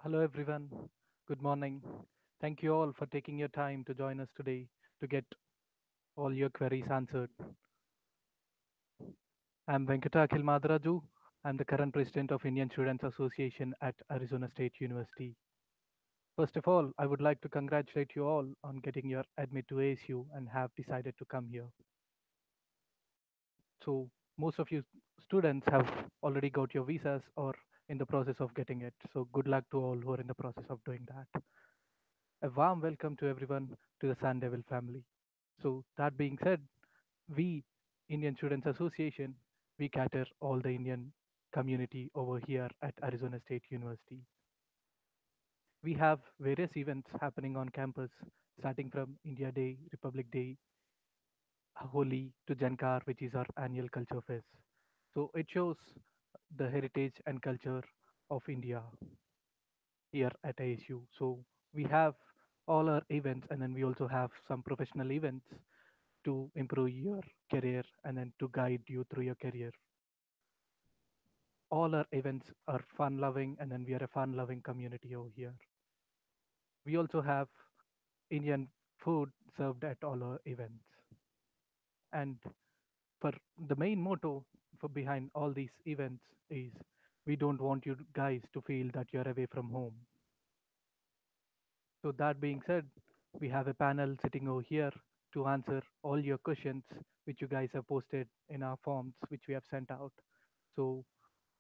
Hello, everyone. Good morning. Thank you all for taking your time to join us today to get all your queries answered. I'm Venkata Akhil Madaraju. I'm the current president of Indian Students Association at Arizona State University. First of all, I would like to congratulate you all on getting your admit to ASU and have decided to come here. So, most of you students have already got your visas or in the process of getting it. So, good luck to all who are in the process of doing that. A warm welcome to everyone to the Sun Devil family. So that being said, we Indian Students Association, we cater all the Indian community over here at Arizona State University. We have various events happening on campus, starting from India Day, Republic Day, Holi to Jankar, which is our annual culture fest. So it shows the heritage and culture of India here at ASU. So we have all our events, and then we also have some professional events to improve your career and then to guide you through your career. All our events are fun loving, and then we are a fun loving community over here. We also have Indian food served at all our events. And for the main motto for behind all these events is we don't want you guys to feel that you're away from home. So that being said, we have a panel sitting over here to answer all your questions which you guys have posted in our forms which we have sent out. So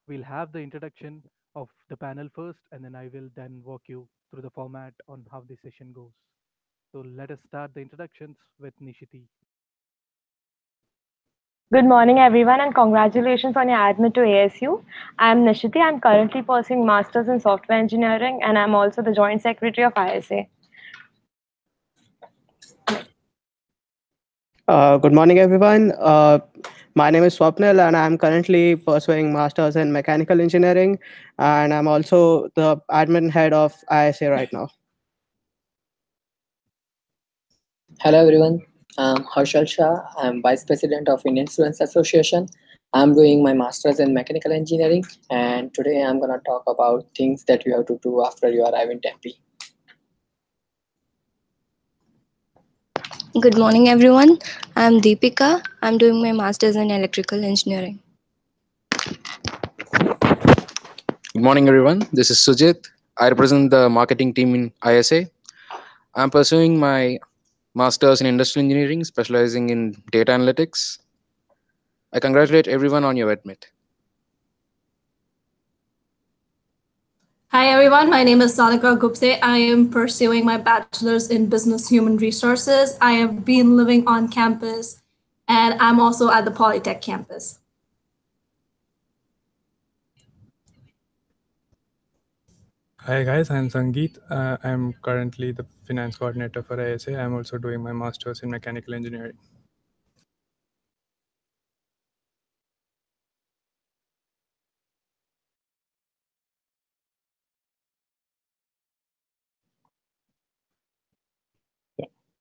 we'll have the introduction of the panel first, and then I will then walk you through the format on how the session goes. So let us start the introductions with Nishiti. Good morning, everyone, and congratulations on your admit to ASU. I'm Nishiti. I'm currently pursuing Masters in Software Engineering, and I'm also the Joint Secretary of ISA. Good morning, everyone. My name is Swapnil, and I'm currently pursuing Masters in Mechanical Engineering, and I'm also the admin head of ISA right now. Hello everyone, I'm Harshal Shah. I'm Vice President of Indian Students Association. I'm doing my Masters in Mechanical Engineering, and today I'm gonna talk about things that you have to do after you arrive in Tempe. Good morning, everyone. I'm Deepika. I'm doing my master's in electrical engineering. Good morning, everyone. This is Sujit. I represent the marketing team in ISA. I'm pursuing my master's in industrial engineering, specializing in data analytics. I congratulate everyone on your admit. Hi everyone, my name is Sanika Gupte. I am pursuing my bachelor's in business human resources. I have been living on campus and I'm also at the Polytech campus. Hi guys, I'm Sangeet. I'm currently the finance coordinator for ISA. I'm also doing my master's in mechanical engineering.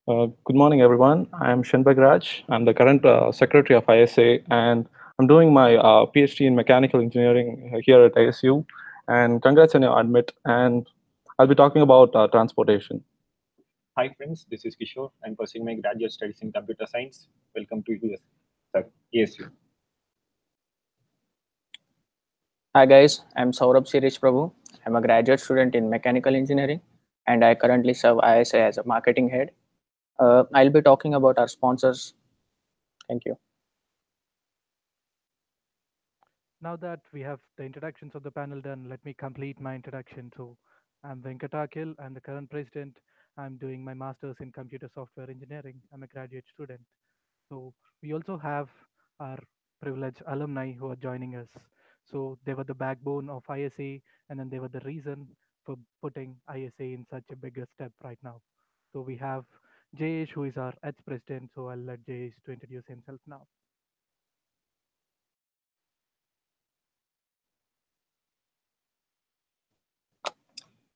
Good morning, everyone. I'm Shinbag Raj. I'm the current secretary of ISA, and I'm doing my PhD in mechanical engineering here at ASU. And congrats on your admit. And I'll be talking about transportation. Hi friends, this is Kishore. I'm pursuing my graduate studies in computer science. Welcome to ASU. Hi guys, I'm Saurabh Sirish Prabhu. I'm a graduate student in mechanical engineering and I currently serve ISA as a marketing head. I'll be talking about our sponsors. Thank you. Now that we have the introductions of the panel done, let me complete my introduction. So I'm Venkata Akhil. I'm the current president. I'm doing my master's in computer software engineering. I'm a graduate student. So we also have our privileged alumni who are joining us. So they were the backbone of ISA, and then they were the reason for putting ISA in such a bigger step right now. So we have Jayesh, who is our ex-president. So I'll let Jayesh to introduce himself now.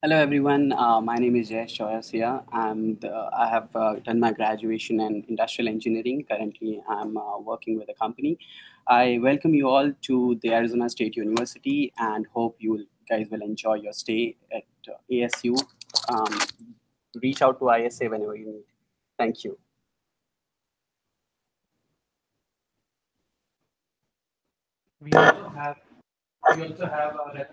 Hello everyone, my name is Jayesh Choyasia. I have done my graduation in industrial engineering. Currently, I'm working with a company. I welcome you all to the Arizona State University and hope you will guys will enjoy your stay at ASU. Um, reach out to ISA whenever you need. Thank you. We also have our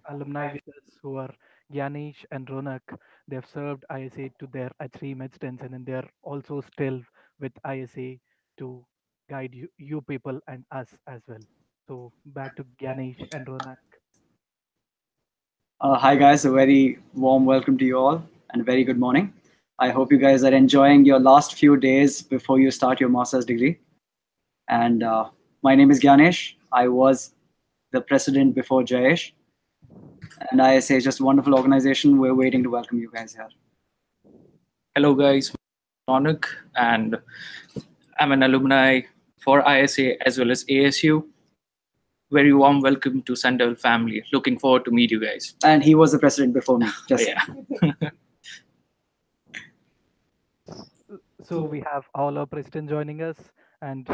alumni with us who are Ganesh and Ronak. They've served ISA to their H3 stints, and then they're also still with ISA to guide you people and us as well. So back to Ganesh and Ronak. Hi, guys. A very warm welcome to you all and a very good morning. I hope you guys are enjoying your last few days before you start your master's degree. And my name is Ganesh. I was the president before Jayesh. And ISA is just a wonderful organization. We're waiting to welcome you guys here. Hello, guys. Ronak, and I'm an alumni for ISA as well as ASU. Very warm welcome to Sandal family. Looking forward to meet you guys. And he was the president before me. Just yeah. So we have all our presidents joining us, and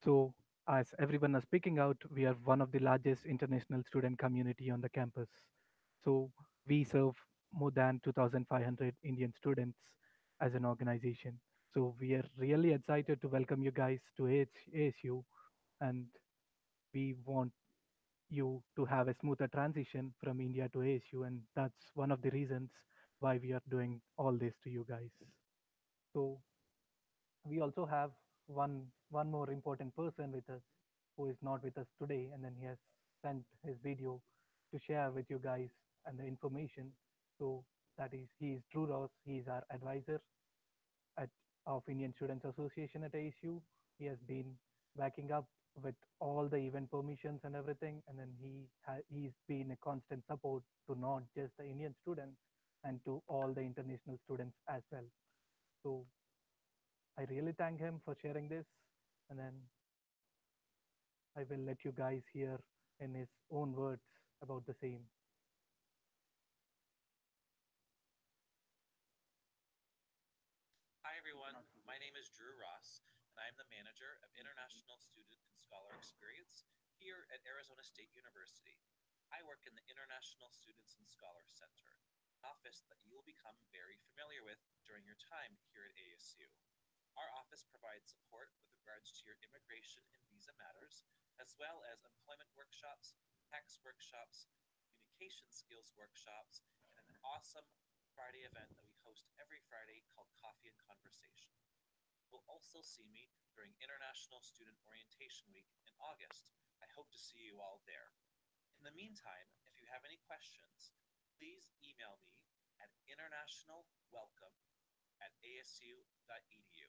so as everyone is speaking out, we are one of the largest international student community on the campus. So we serve more than 2,500 Indian students as an organization. So we are really excited to welcome you guys to ASU, and we want you to have a smoother transition from India to ASU, and that's one of the reasons why we are doing all this to you guys. So we also have one more important person with us who is not with us today, and then he has sent his video to share with you guys and the information. So that is, he is Drew Ross. He is our advisor at of Indian Students Association at ASU. He has been backing up with all the event permissions and everything, and then he's been a constant support to not just the Indian students and to all the international students as well. So I really thank him for sharing this, and then I will let you guys hear in his own words about the same. Hi everyone, my name is Drew Ross, and I am the manager of International Student and Scholar Experience here at Arizona State University. I work in the International Students and Scholars Center, an office that you will become very familiar with during your time here at ASU. Our office provides support with regards to your immigration and visa matters, as well as employment workshops, tax workshops, communication skills workshops, and an awesome Friday event that we host every Friday called Coffee and Conversation. You'll also see me during International Student Orientation Week in August. I hope to see you all there. In the meantime, if you have any questions, please email me at internationalwelcome@asu.edu.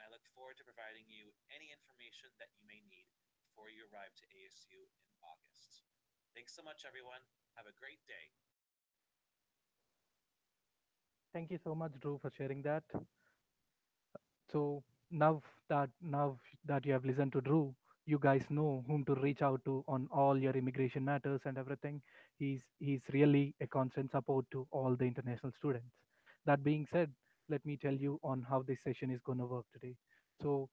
I look forward to providing you any information that you may need before you arrive to ASU in August. Thanks so much, everyone. Have a great day. Thank you so much, Drew, for sharing that. So now that you have listened to Drew, you guys know whom to reach out to on all your immigration matters and everything. He's really a constant support to all the international students. That being said, let me tell you on how this session is going to work today. So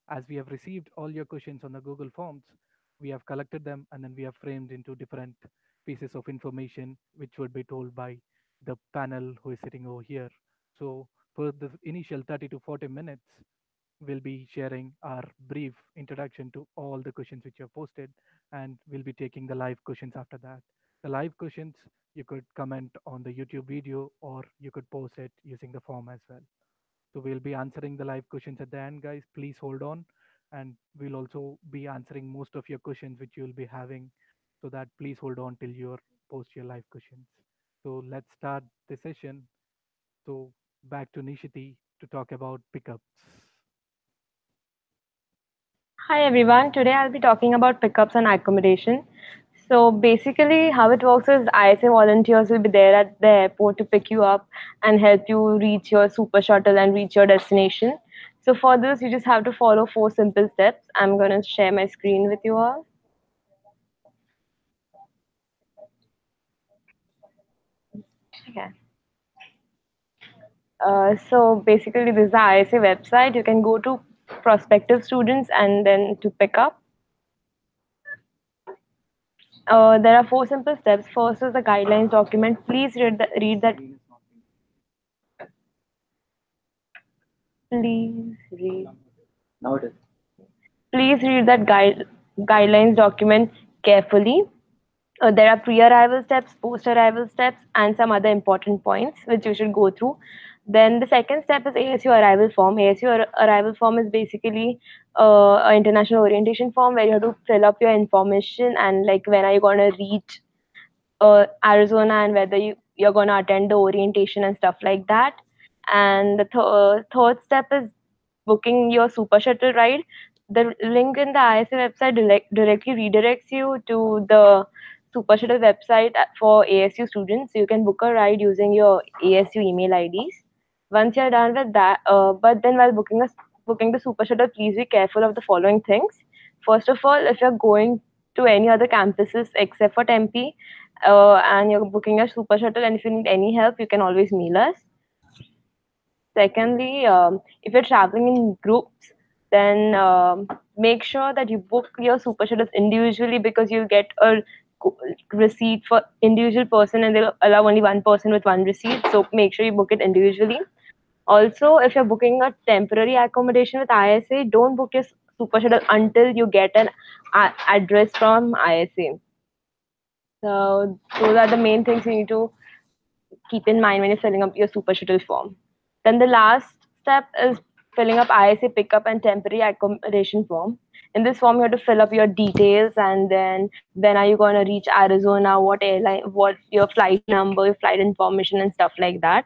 as we have received all your questions on the Google Forms, we have collected them and then we have framed into different pieces of information which would be told by the panel who is sitting over here. So for the initial 30 to 40 minutes, we'll be sharing our brief introduction to all the questions which you have posted, and we'll be taking the live questions after that. The live questions, you could comment on the YouTube video or you could post it using the form as well. So we'll be answering the live questions at the end, guys. Please hold on. And we'll also be answering most of your questions which you'll be having. So that please hold on till you post your live questions. So let's start the session. So back to Nishiti to talk about pickups. Hi everyone, today I'll be talking about pickups and accommodation. So basically how it works is ISA volunteers will be there at the airport to pick you up and help you reach your super shuttle and reach your destination. So for this you just have to follow 4 simple steps. I'm going to share my screen with you all. Okay. So basically this is the ISA website. You can go to prospective students and then to pick up. There are 4 simple steps. First is the guidelines document. Please read that. Please read. Now it is. Please read that guidelines document carefully. There are pre-arrival steps, post-arrival steps, and some other important points which you should go through. Then the second step is ASU arrival form. ASU arrival form is basically an international orientation form where you have to fill up your information and like when are you going to reach Arizona and whether you're going to attend the orientation and stuff like that. And the third step is booking your super shuttle ride. The link in the ISA website directly redirects you to the super shuttle website for ASU students. So you can book a ride using your ASU email IDs. Once you're done with that, but then while booking the super shuttle, please be careful of the following things. First of all, if you're going to any other campuses except for Tempe, and you're booking a super shuttle, and if you need any help, you can always mail us. Secondly, if you're traveling in groups, then make sure that you book your super shuttles individually because you get a receipt for individual person and they'll allow only one person with one receipt. So make sure you book it individually. Also, if you're booking a temporary accommodation with ISA, don't book your super shuttle until you get an address from ISA. So those are the main things you need to keep in mind when you're filling up your super shuttle form. Then the last step is filling up ISA pickup and temporary accommodation form. In this form, you have to fill up your details and then when are you going to reach Arizona, what airline, what your flight number, your flight information and stuff like that.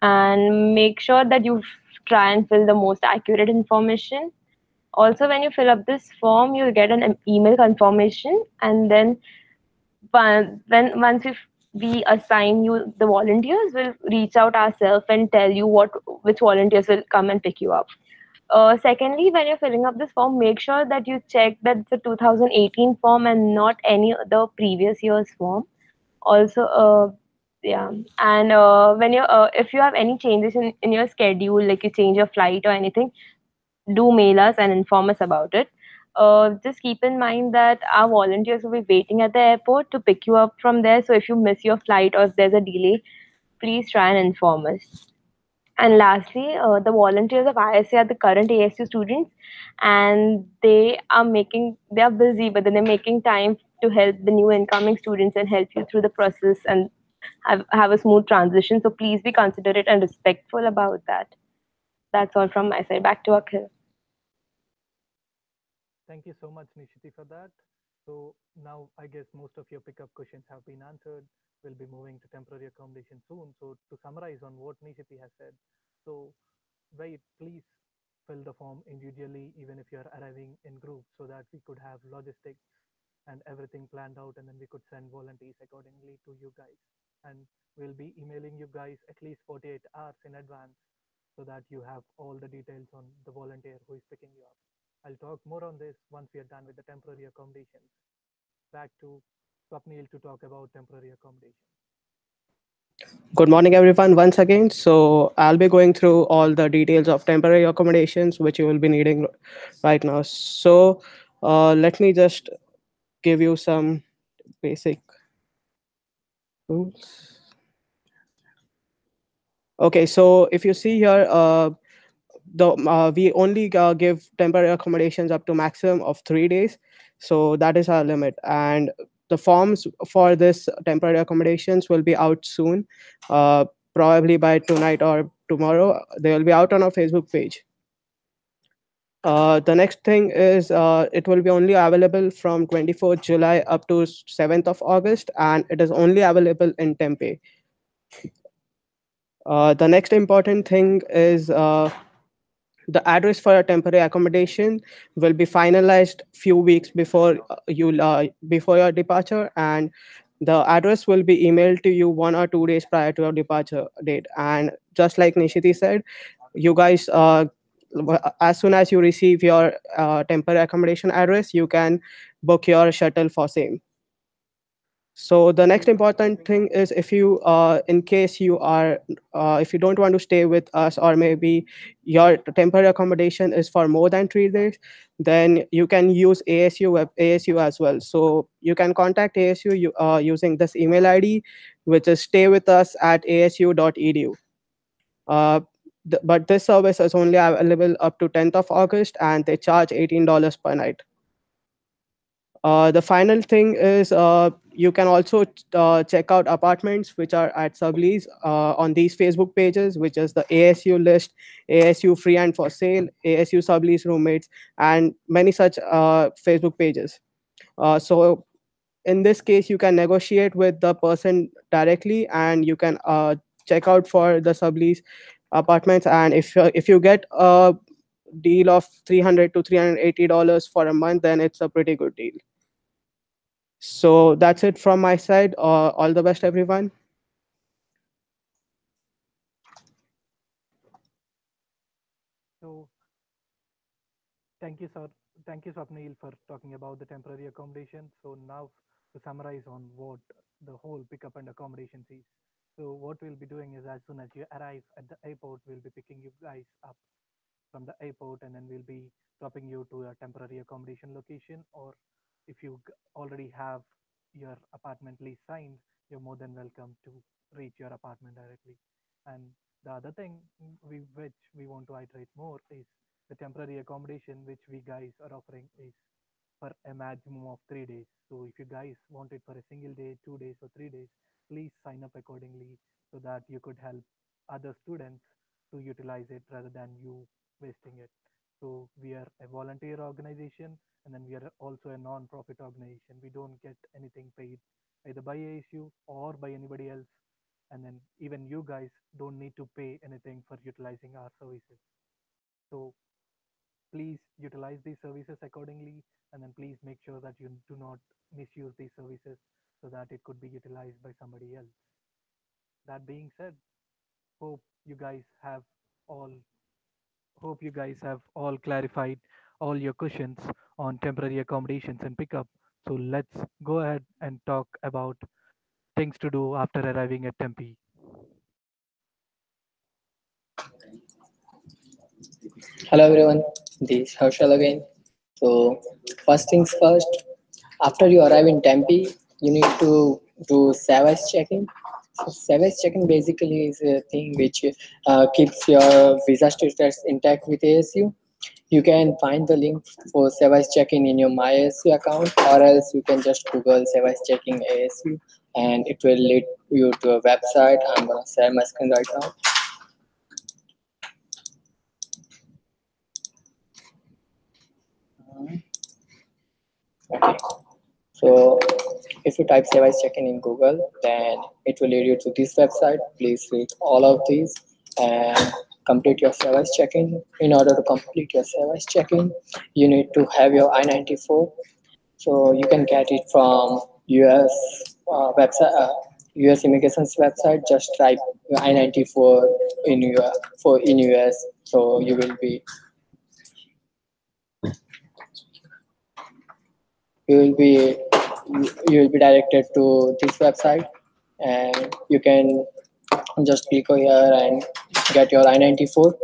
And make sure that you try and fill the most accurate information. Also, when you fill up this form, you'll get an email confirmation and then when once we assign you the volunteers, we'll reach out ourselves and tell you which volunteers will come and pick you up. Secondly, when you're filling up this form, make sure that you check that it's a 2018 form and not any other previous year's form. Also, yeah, and when you if you have any changes in your schedule, like you change your flight or anything, do mail us and inform us about it. Just keep in mind that our volunteers will be waiting at the airport to pick you up from there. So if you miss your flight or if there's a delay, please try and inform us. And lastly, the volunteers of ISA are the current ASU students, and they are busy, but then they're making time to help the new incoming students and help you through the process and have a smooth transition. So please be considerate and respectful about that. That's all from my side. Back to Akhil. Thank you so much, Nishiti, for that. So now I guess most of your pickup questions have been answered. We'll be moving to temporary accommodation soon. So to summarize on what Nishiti has said, so wait, please fill the form individually, even if you're arriving in groups, so that we could have logistics and everything planned out, and then we could send volunteers accordingly to you guys. And we'll be emailing you guys at least 48 hours in advance so that you have all the details on the volunteer who is picking you up. I'll talk more on this once we are done with the temporary accommodations. Back to Swapnil to talk about temporary accommodation. Good morning, everyone, once again. So I'll be going through all the details of temporary accommodations, which you will be needing right now. So let me just give you some basic rules. Okay, so if you see here, we only give temporary accommodations up to maximum of 3 days. So that is our limit. And the forms for this temporary accommodations will be out soon, probably by tonight or tomorrow. They will be out on our Facebook page. The next thing is it will be only available from 24th July up to 7th of August, and it is only available in Tempe. The next important thing is the address for a temporary accommodation will be finalized few weeks before before your departure, and the address will be emailed to you 1 or 2 days prior to your departure date. And just like Nishiti said, you guys as soon as you receive your temporary accommodation address, you can book your shuttle for same. So the next important thing is, if you in case you are if you don't want to stay with us, or maybe your temporary accommodation is for more than 3 days, then you can use ASU as well. So you can contact ASU using this email ID, which is staywithus@asu.edu. uh, but this service is only available up to 10th of August, and they charge $18 per night. The final thing is, you can also check out apartments which are at Sublease on these Facebook pages, which is the ASU list, ASU free and for sale, ASU Sublease roommates, and many such Facebook pages. So in this case, you can negotiate with the person directly, and you can check out for the Sublease apartments. And if you get a deal of $300 to $380 for a month, then it's a pretty good deal. So that's it from my side. All the best, everyone. So thank you, sir. Thank you, Swapnil, for talking about the temporary accommodation. So now to summarize on what the whole pickup and accommodation is. So what we'll be doing is, as soon as you arrive at the airport, we'll be picking you guys up from the airport, and then we'll be dropping you to a temporary accommodation location. Or if you already have your apartment lease signed, you're more than welcome to reach your apartment directly. And the other thing which we want to iterate more is the temporary accommodation which we guys are offering is for a maximum of 3 days. So if you guys want it for a single day, 2 days, or 3 days, please sign up accordingly so that you could help other students to utilize it rather than you wasting it. So we are a volunteer organization, and then we are also a non-profit organization. We don't get anything paid either by ASU or by anybody else. And then even you guys don't need to pay anything for utilizing our services. So please utilize these services accordingly, and then please make sure that you do not misuse these services so that it could be utilized by somebody else. That being said, hope you guys have all hope you guys have all clarified all your questions on temporary accommodations and pickup. So let's go ahead and talk about things to do after arriving at Tempe. Hello everyone, this is Harshal again. So first things first, after you arrive in Tempe, you need to do service checking. So service checking basically is a thing which keeps your visa status intact with ASU. You can find the link for service checking in your MyASU account, or else you can just Google service checking ASU, and it will lead you to a website. I'm gonna share my screen right now. Okay. So if you type service check-in in Google, then it will lead you to this website. Please read all of these and complete your service check-in. In order to complete your service check-in, you need to have your I-94. So you can get it from US website, US immigration's website. Just type I-94 in US. So you will be you will be directed to this website, and you can just click here and get your I-94.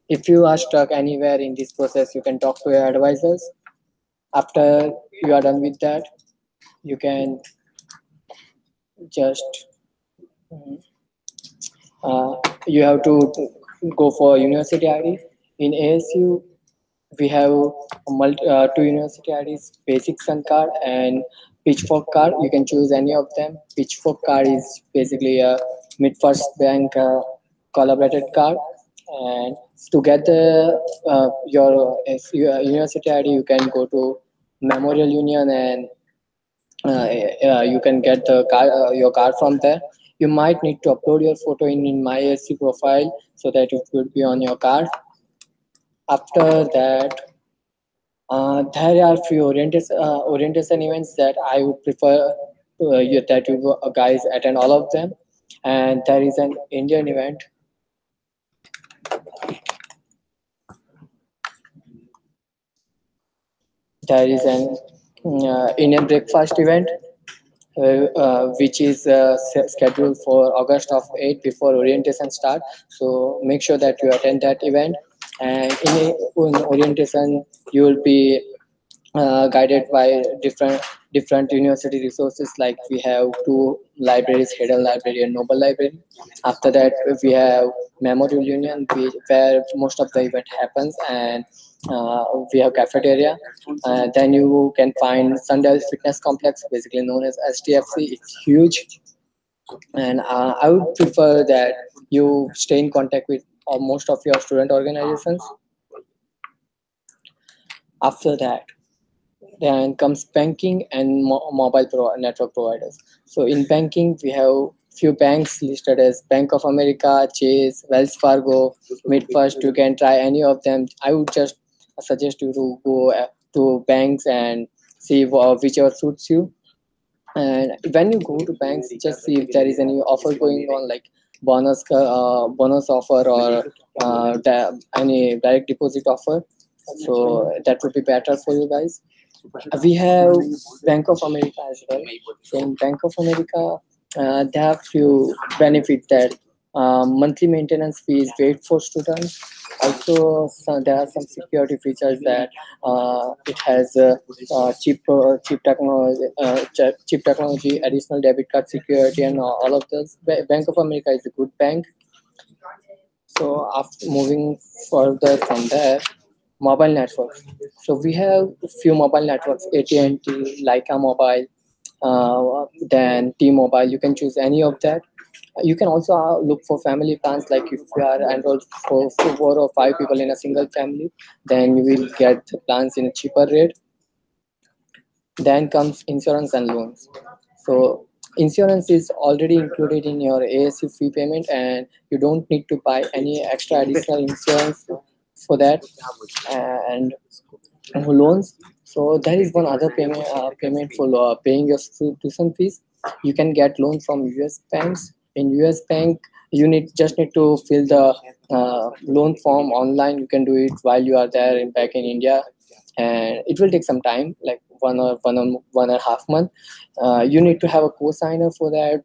If you are stuck anywhere in this process, you can talk to your advisors. After you are done with that, you can just you have to go for university ID. In ASU, we have two university IDs, Basic Sun card and Pitchfork card. You can choose any of them. Pitchfork card is basically a Mid-First Bank collaborated card. And to get your university ID, you can go to Memorial Union, and you can get the card, your card from there. You might need to upload your photo in MyASU profile so that it would be on your card. After that, there are few orientation events that I would prefer that you guys attend all of them. And there is an Indian event. There is an Indian breakfast event, which is scheduled for August of 8 before orientation start. So make sure that you attend that event. And in orientation, you will be guided by different university resources, like we have two libraries, Hidden Library and Noble Library. After that, we have Memorial Union, where most of the event happens, and we have cafeteria. Then you can find Sunday Fitness Complex, basically known as STFC. It's huge, and I would prefer that you stay in contact with most of your student organizations. After that, then comes banking and mobile network providers. So in banking, we have few banks listed as Bank of America, Chase, Wells Fargo, Midfirst. You can try any of them. I would just suggest you to go to banks and see whichever suits you. And when you go to banks, just see if there is any offer going on, like bonus offer, or any direct deposit offer. So that would be better for you guys. We have Bank of America as well. So in Bank of America, they have few benefits, that monthly maintenance fees waived for students. Also, there are some security features, that it has cheap technology, additional debit card security, and all of those. Bank of America is a good bank. So after moving further from there, mobile networks. So we have a few mobile networks: AT&T, Leica Mobile, then T-Mobile. You can choose any of that. You can also look for family plans, like if you are enrolled for 4 or 5 people in a single family, then you will get plans in a cheaper rate. Then comes insurance and loans. So insurance is already included in your ASU fee payment, and you don't need to buy any extra additional insurance for that. And loans. So there is one other payment for paying your tuition fees. You can get loan from US banks. In US bank, you just need to fill the loan form online. You can do it while you are there back in India, and it will take some time, like 1 and a half month. You need to have a co-signer for that,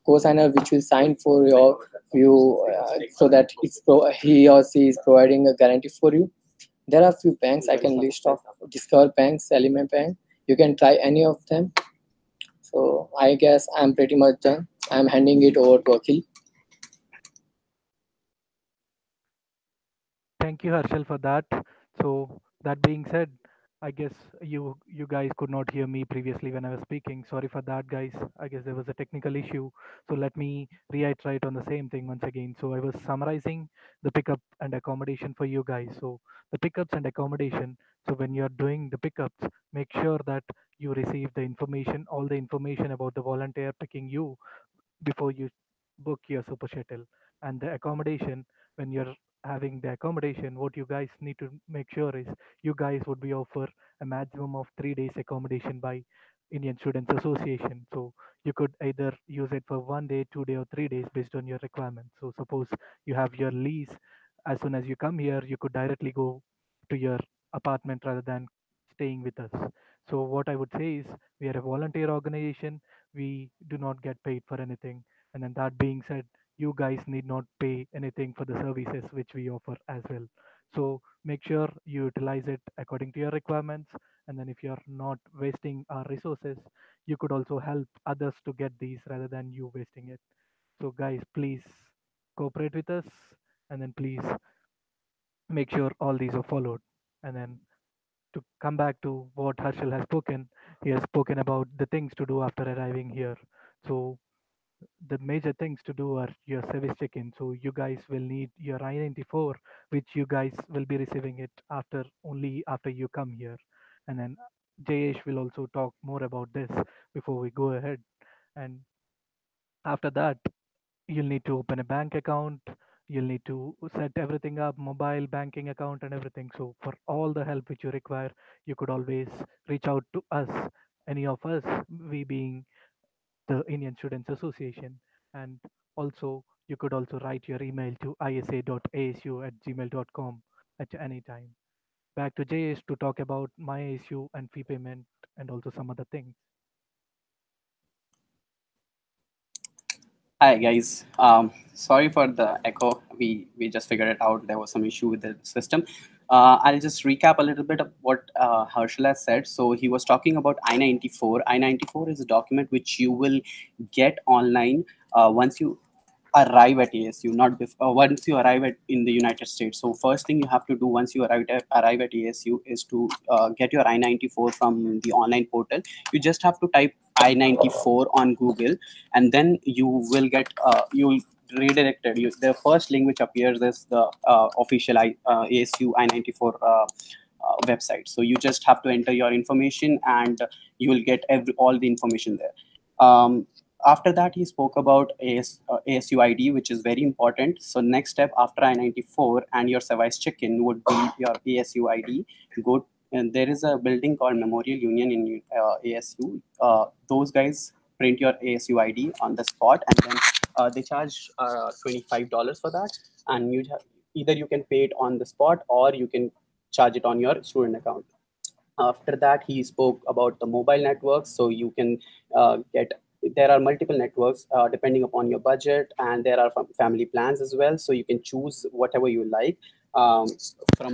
co-signer which will sign for you, so that he or she is providing a guarantee for you. There are few banks I can list off: Discover Bank, Salima Bank. You can try any of them. So I guess I'm pretty much done. I'm handing it over to Akhil. Thank you, Harshal, for that. So that being said, I guess you guys could not hear me previously when I was speaking. Sorry for that, guys. I guess there was a technical issue. So let me reiterate on the same thing once again. So I was summarizing the pickup and accommodation for you guys. So the pickups and accommodation. So when you're doing the pickups, make sure that you receive the information, all the information about the volunteer picking you before you book your super shuttle. And the accommodation, when you're having the accommodation, what you guys need to make sure is you guys would be offer a maximum of 3 days accommodation by Indian Students Association. So you could either use it for 1 day, 2 day, or 3 days based on your requirements. So suppose you have your lease, as soon as you come here you could directly go to your apartment rather than staying with us. So what I would say is we are a volunteer organization. We do not get paid for anything. And then that being said, you guys need not pay anything for the services which we offer as well. So make sure you utilize it according to your requirements. And then if you're not wasting our resources, you could also help others to get these rather than you wasting it. So guys, please cooperate with us, and then please make sure all these are followed. And then to come back to what Harshal has spoken, he has spoken about the things to do after arriving here. So the major things to do are your service check-in. So you guys will need your I-94, which you guys will be receiving it only after you come here. And then Jayesh will also talk more about this before we go ahead. And after that, you'll need to open a bank account. You'll need to set everything up, mobile banking account and everything. So for all the help which you require, you could always reach out to us, any of us, we being the Indian Students Association. And also, you could also write your email to isa.asu@gmail.com at any time. Back to JS to talk about my issue and fee payment and also some other things. Hi guys. Sorry for the echo. We just figured it out. There was some issue with the system. I'll just recap a little bit of what Harshal has said. So he was talking about I-94. I-94 is a document which you will get online once you arrive at ASU, not once you arrive in the United States. So first thing you have to do once you arrive at ASU is to get your I-94 from the online portal. You just have to type I-94 on Google, and then you will get you'll redirected. The first link which appears is the official ASU I-94 website. So you just have to enter your information, and you will get all the information there. After that, he spoke about ASU ID, which is very important. So next step after I-94 and your service check-in would be your ASU ID. And there is a building called Memorial Union in ASU. Those guys print your ASU ID on the spot, and then they charge $25 for that. And either you can pay it on the spot, or you can charge it on your student account. After that, he spoke about the mobile networks. So you can there are multiple networks depending upon your budget, and there are family plans as well. So you can choose whatever you like from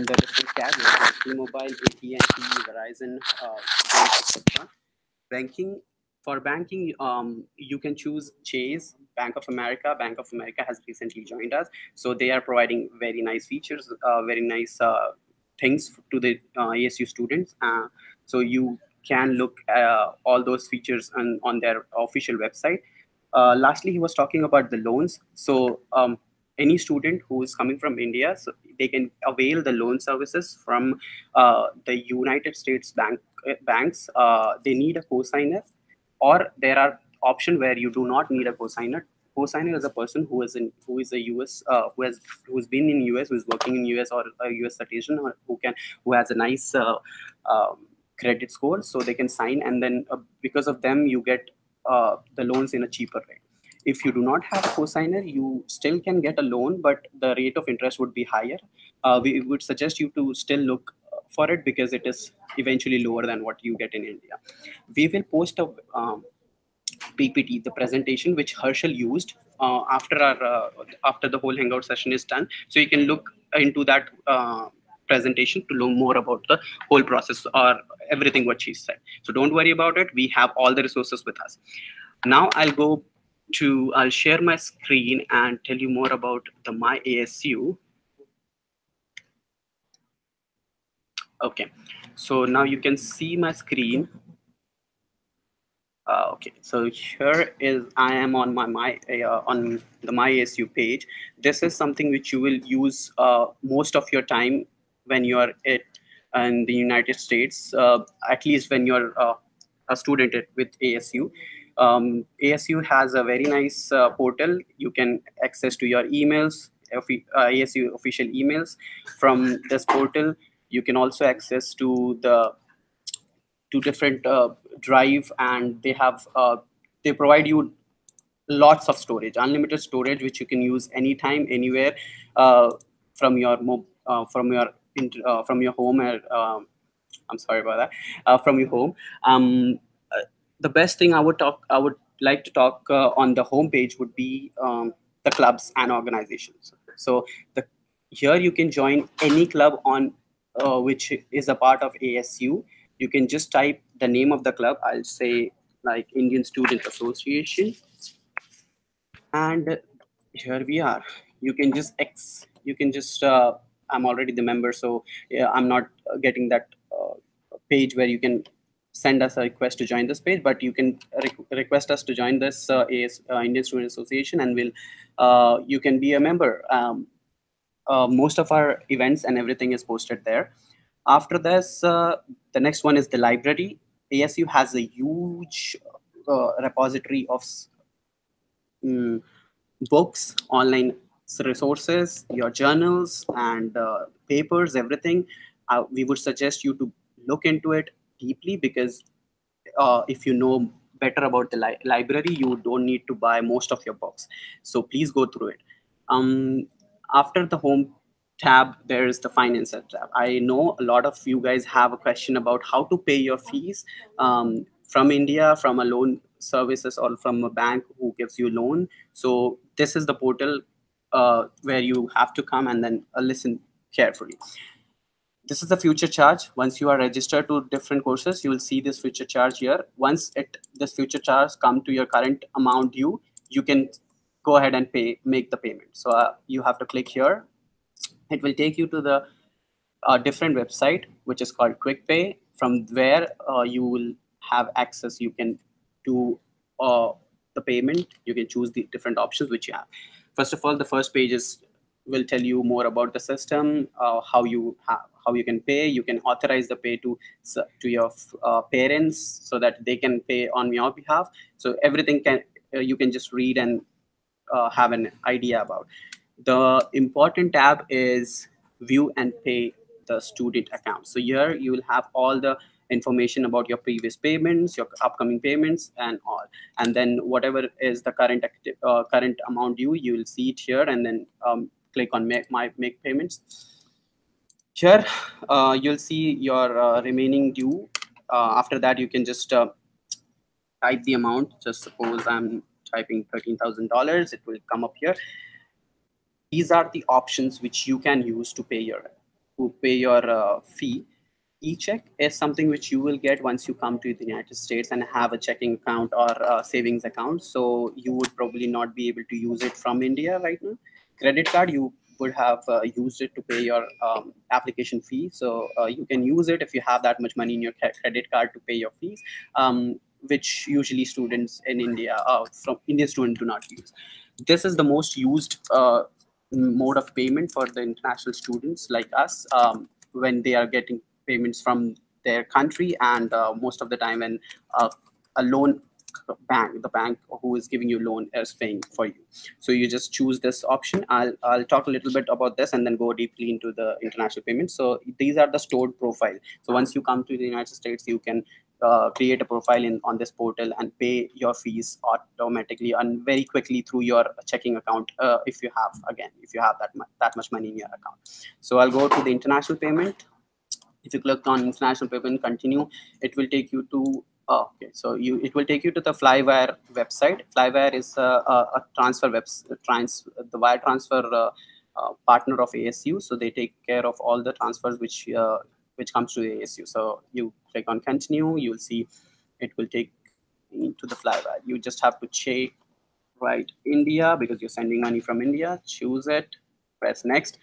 the different carriers like T-Mobile, AT&T, Verizon, etc. For banking, you can choose Chase, Bank of America. Bank of America has recently joined us, so they are providing very nice features, very nice things to the ASU students. So you can look all those features on their official website. Lastly, he was talking about the loans. So any student who is coming from India, so they can avail the loan services from the United States banks. They need a cosigner, or there are option where you do not need a cosigner. Cosigner is a person who is a US who's been in US, who is working in US, or a US citizen, or who has a nice credit score, so they can sign, and then because of them you get the loans in a cheaper rate. If you do not have a cosigner, you still can get a loan, but the rate of interest would be higher. We would suggest you to still look for it, because it is eventually lower than what you get in India. We will post a PPT, the presentation which Harshal used after the whole Hangout session is done. So you can look into that presentation to learn more about the whole process or everything what she said. So don't worry about it. We have all the resources with us. Now I'll share my screen and tell you more about the My ASU. Okay, so now you can see my screen. Okay, so here is I am on on the My ASU page. This is something which you will use most of your time when you are in the United States, at least when you're a student with ASU. ASU has a very nice portal. You can access to your emails, ASU official emails from this portal. You can also access to the different drive, and they provide you lots of storage, unlimited storage, which you can use anytime, anywhere, from your from your home. I'm sorry about that. From your home. The best thing I would like to talk on the homepage would be the clubs and organizations. So here you can join any club on which is a part of ASU. You can just type the name of the club. I'll say like Indian Student Association, and here we are. You can just I'm already the member, so yeah, I'm not getting that page where you can send us a request to join this page, but you can request us to join this Indian Student Association, and you can be a member. Most of our events and everything is posted there. After this, the next one is the library. ASU has a huge repository of books, online resources, your journals, and papers, everything. We would suggest you to look into it deeply, because if you know better about the library, you don't need to buy most of your books. So please go through it. After the home tab, there is the finance tab. I know a lot of you guys have a question about how to pay your fees from India, from a loan services or from a bank who gives you loan. So this is the portal where you have to come and then listen carefully. This is the future charge. Once you are registered to different courses, you will see this future charge here. Once this future charge come to your current amount due, you can go ahead and make the payment. So you have to click here. It will take you to the different website, which is called Quick Pay, from where you will have access. You can do the payment. You can choose the different options which you have. First of all, the first page will tell you more about the system, how you can pay. You can authorize the pay to your parents so that they can pay on your behalf. So everything you can just read and have an idea about. The important tab is view and pay the student account. So here you will have all the information about your previous payments, your upcoming payments, and all. And then whatever is the current amount due, you will see it here, and then click on make payments. Here you'll see your remaining due. After that, you can just type the amount. Just suppose I'm typing $13,000. It will come up here. These are the options which you can use to pay your fee. E-check is something which you will get once you come to the United States and have a checking account or a savings account. So you would probably not be able to use it from India right now. Credit card, you would have used it to pay your application fee. So you can use it if you have that much money in your credit card to pay your fees, which usually students in India, from Indian students, do not use. This is the most used mode of payment for the international students like us when they are getting payments from their country, and most of the time when a loan bank, the bank who is giving you loan, is paying for you. So you just choose this option. I'll talk a little bit about this and then go deeply into the international payments. So these are the stored profile. So once you come to the United States, you can create a profile on this portal and pay your fees automatically and very quickly through your checking account if you have that much money in your account. So I'll go to the international payment. If you click on international payment, continue, it will take you to it will take you to the Flywire website. Flywire is a transfer the wire transfer partner of ASU. So they take care of all the transfers which comes to the ASU. So you click on continue, you'll see it will take you to the Flywire. You just have to write India because you're sending money from India. Choose it, press next.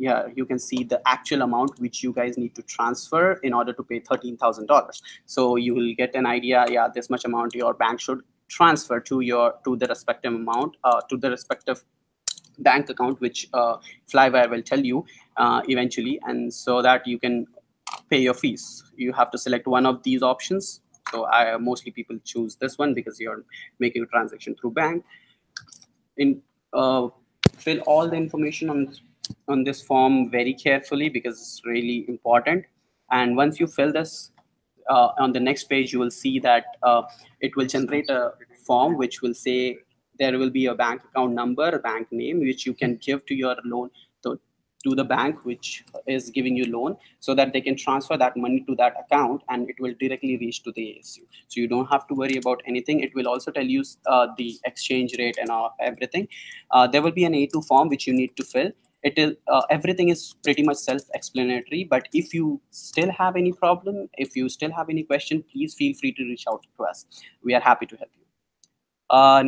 You can see the actual amount which you guys need to transfer in order to pay $13,000. So you will get an idea, this much amount your bank should transfer to the respective amount, to the respective bank account, which Flywire will tell you eventually, and so that you can pay your fees. You have to select one of these options. So mostly people choose this one because you're making a transaction through bank. Fill all the information on this form very carefully because it's really important. And once you fill this, on the next page, you will see that it will generate a form which will say there will be a bank account number, a bank name, which you can give to your loan to the bank which is giving you loan, so that they can transfer that money to that account and it will directly reach to the ASU. So you don't have to worry about anything. It will also tell you the exchange rate and everything. There will be an A2 form which you need to fill. Everything is pretty much self-explanatory, but if you still have any problem, if you still have any question, please feel free to reach out to us. We are happy to help you.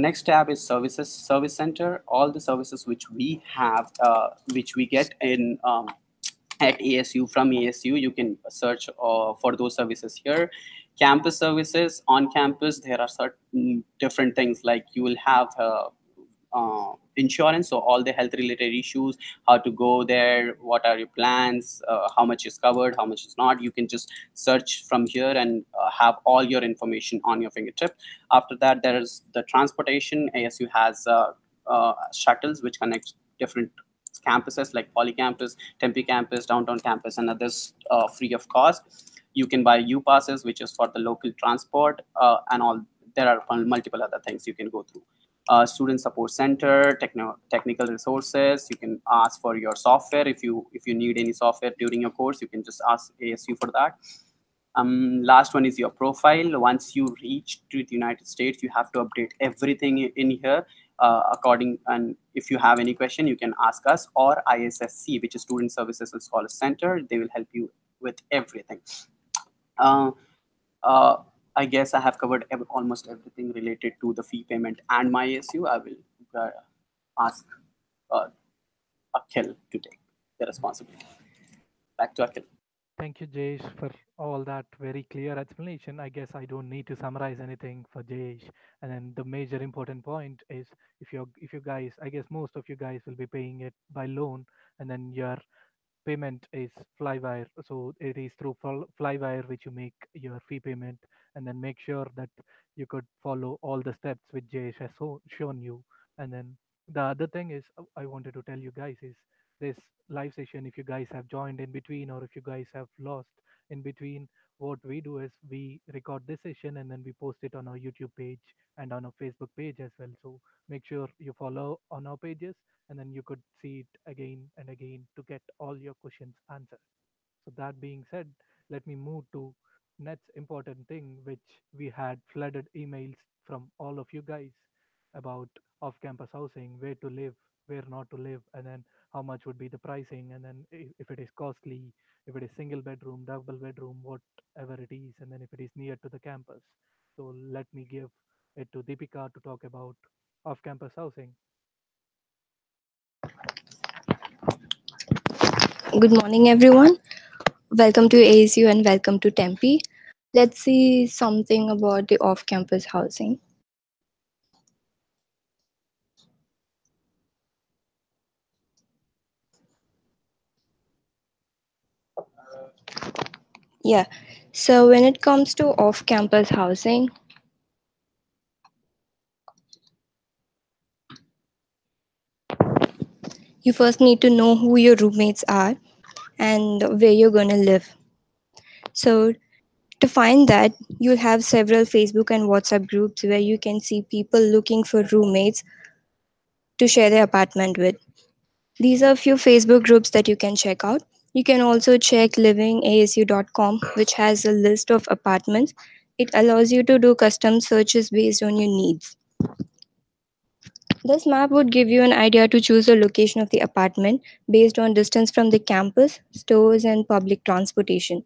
Next tab is service center. All the services which we have, which we get in at ASU, from ASU, you can search for those services here. Campus services. On campus, there are certain different things, like you will have insurance, so all the health related issues, how to go there, what are your plans, how much is covered, how much is not. You can just search from here and have all your information on your fingertip. After that, there is the transportation. ASU has shuttles which connect different campuses like Poly campus, Tempe campus, downtown campus, and others free of cost. You can buy U passes, which is for the local transport, and all. There are multiple other things you can go through. Student support center, technical resources. You can ask for your software. If you need any software during your course, you can just ask ASU for that. Last one is your profile. Once you reach to the United States, you have to update everything in here according. And if you have any question, you can ask us or ISSC, which is Student Services and Scholar Center. They will help you with everything. Uh, uh, I guess I have covered almost everything related to the fee payment and my ASU. I will ask uh, Akhil to take the responsibility. Back to Akhil. Thank you, Jayesh, for all that very clear explanation. I guess I don't need to summarize anything for Jayesh. And then the major important point is if you guys, I guess most of you guys will be paying it by loan, and then your payment is Flywire. So it is through Flywire which you make your fee payment, and then make sure that you could follow all the steps which Jayesh has shown you. And then the other thing is I wanted to tell you guys is this live session, if you guys have joined in between or if you guys have lost in between, what we do is we record this session and then we post it on our YouTube page and on our Facebook page as well. So make sure you follow on our pages, and then you could see it again and again to get all your questions answered. So that being said, let me move to next important thing, which we had flooded emails from all of you guys about off-campus housing, where to live, where not to live, and then how much would be the pricing, and then if it is costly, if it is single bedroom, double bedroom, whatever it is, and then if it is near to the campus. So let me give it to Deepika to talk about off-campus housing. Good morning, everyone. Welcome to ASU and welcome to Tempe. Let's see something about the off campus housing. Yeah, so when it comes to off campus housing, you first need to know who your roommates are and where you're going to live. So, to find that, you'll have several Facebook and WhatsApp groups where you can see people looking for roommates to share their apartment with. These are a few Facebook groups that you can check out. You can also check livingasu.com, which has a list of apartments. It allows you to do custom searches based on your needs. This map would give you an idea to choose the location of the apartment based on distance from the campus, stores, and public transportation.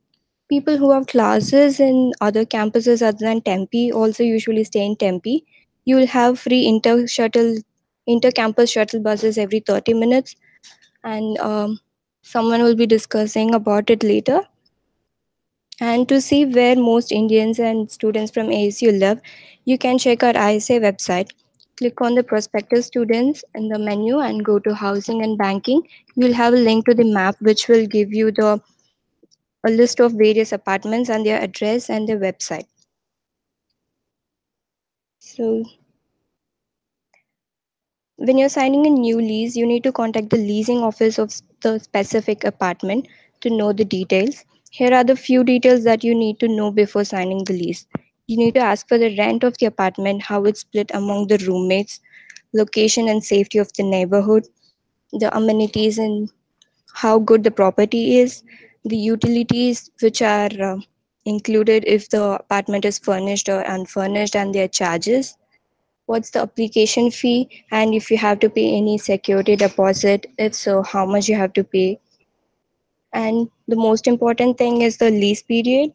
People who have classes in other campuses other than Tempe also usually stay in Tempe. You will have free inter-campus shuttle buses every 30 minutes, and someone will be discussing about it later. And to see where most Indians and students from ASU live, you can check our ISA website. Click on the prospective students in the menu and go to housing and banking. You'll have a link to the map which will give you a list of various apartments and their address and their website. So when you're signing a new lease, you need to contact the leasing office of the specific apartment to know the details. Here are the few details that you need to know before signing the lease. You need to ask for the rent of the apartment, how it's split among the roommates, location and safety of the neighborhood, the amenities and how good the property is, the utilities which are included if the apartment is furnished or unfurnished, and their charges, what's the application fee, and if you have to pay any security deposit, if so, how much you have to pay. And the most important thing is the lease period.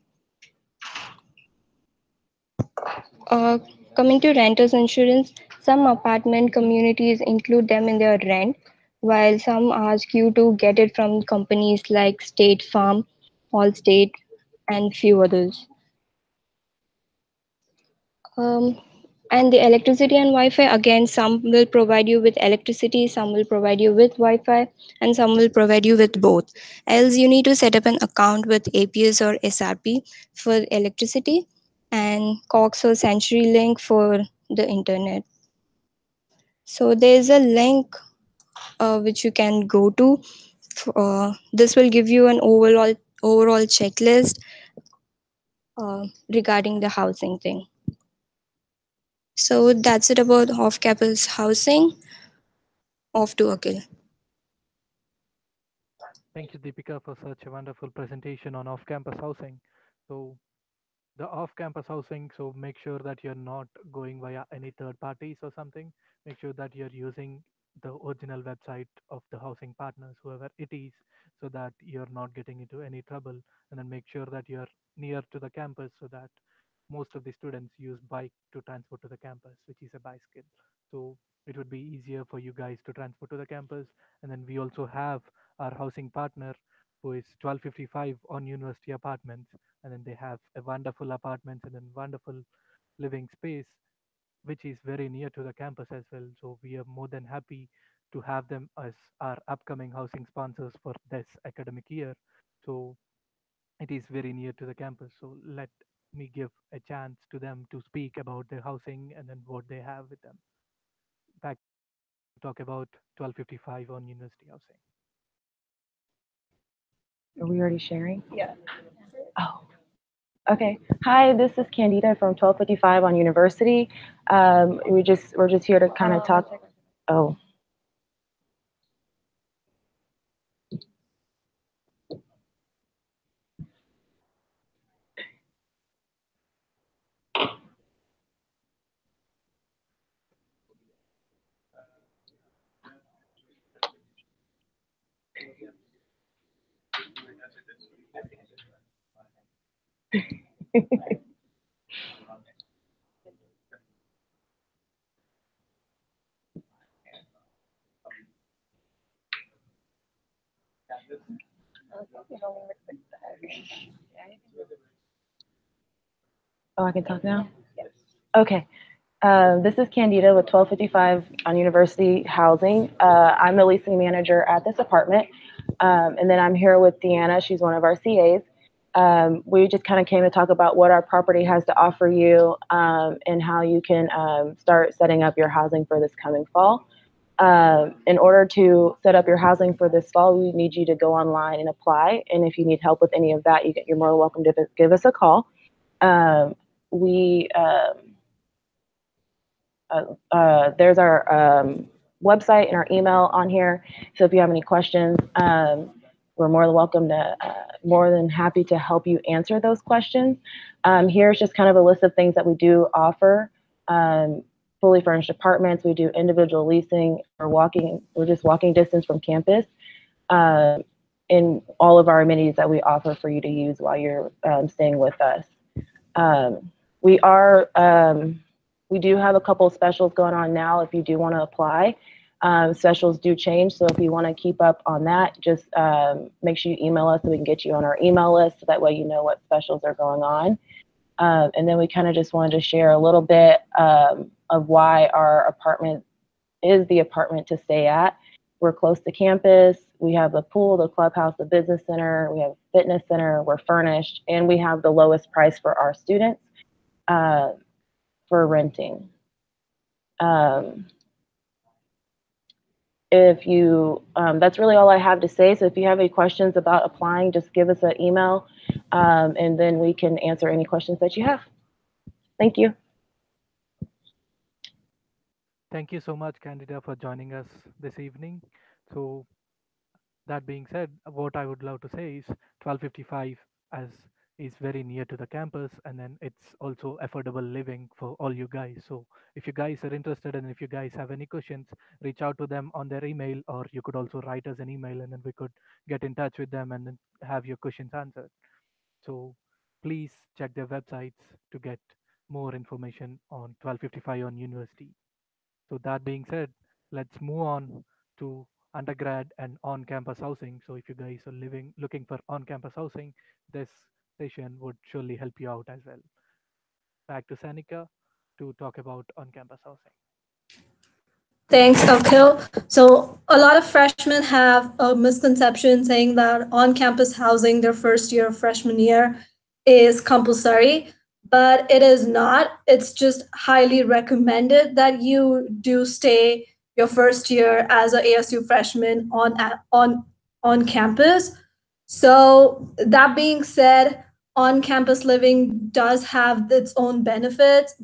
uh, Coming to renters insurance, some apartment communities include them in their rent, while some ask you to get it from companies like State Farm, Allstate, and few others. um, and the electricity and Wi-Fi, again, some will provide you with electricity, some will provide you with Wi-Fi, and some will provide you with both. Else you need to set up an account with APS or SRP for electricity, and Cox or CenturyLink for the internet. So there's a link which you can go to. This will give you an overall checklist regarding the housing thing. So that's it about off-campus housing. Off to Akhil. Thank you, Deepika, for such a wonderful presentation on off-campus housing. So the off-campus housing, so make sure that you're not going via any third parties or something. Make sure that you're using the original website of the housing partners, whoever it is, so that you're not getting into any trouble. And then make sure that you're near to the campus, so that most of the students use bike to transport to the campus, which is a bicycle. So it would be easier for you guys to transport to the campus. And then we also have our housing partner, who is 1255 on University Apartments, and then they have a wonderful apartments and then wonderful living space, which is very near to the campus as well. So we are more than happy to have them as our upcoming housing sponsors for this academic year. So it is very near to the campus. So let me give a chance to them to speak about their housing and then what they have with them. Back to Candida to talk about 1255 on University Housing. Are we already sharing? Yeah. Oh, okay. Hi, this is Candida from 1255 on University. We're just here to kind of talk. Oh. Oh, I can talk now? Okay. This is Candida with 1255 on University Housing. I'm the leasing manager at this apartment. And then I'm here with Deanna. She's one of our CAs. We just kind of came to talk about what our property has to offer you and how you can start setting up your housing for this coming fall. In order to set up your housing for this fall, we need you to go online and apply. And if you need help with any of that, you're more welcome to give us a call. There's our website and our email on here. So if you have any questions, we're more than happy to help you answer those questions. Here's just kind of a list of things that we do offer. Fully furnished apartments. We do individual leasing. We're just walking distance from campus. In all of our amenities that we offer for you to use while you're staying with us. We do have a couple of specials going on now if you do want to apply. Specials do change, so if you want to keep up on that, just make sure you email us so we can get you on our email list, so that way you know what specials are going on. And then we kind of just wanted to share a little bit of why our apartment is the apartment to stay at. We're close to campus. We have the pool, the clubhouse, the business center. We have a fitness center. We're furnished, and we have the lowest price for our students for renting. That's really all I have to say. So if you have any questions about applying, just give us an email, and then we can answer any questions that you have. Thank you. Thank you so much, Candida, for joining us this evening. So that being said, what I would love to say is 1255 as is very near to the campus, and then it's also affordable living for all you guys. So if you guys are interested and if you guys have any questions, reach out to them on their email, or you could also write us an email and then we could get in touch with them and then have your questions answered. So please check their websites to get more information on 1255 on University. So that being said, let's move on to undergrad and on-campus housing. So if you guys are looking for on-campus housing, this session would surely help you out as well. Back to Sanika to talk about on-campus housing. Thanks, Akhil. So a lot of freshmen have a misconception saying that on-campus housing their first year of freshman year is compulsory, but it is not. It's just highly recommended that you do stay your first year as an ASU freshman on campus. So that being said, on-campus living does have its own benefits,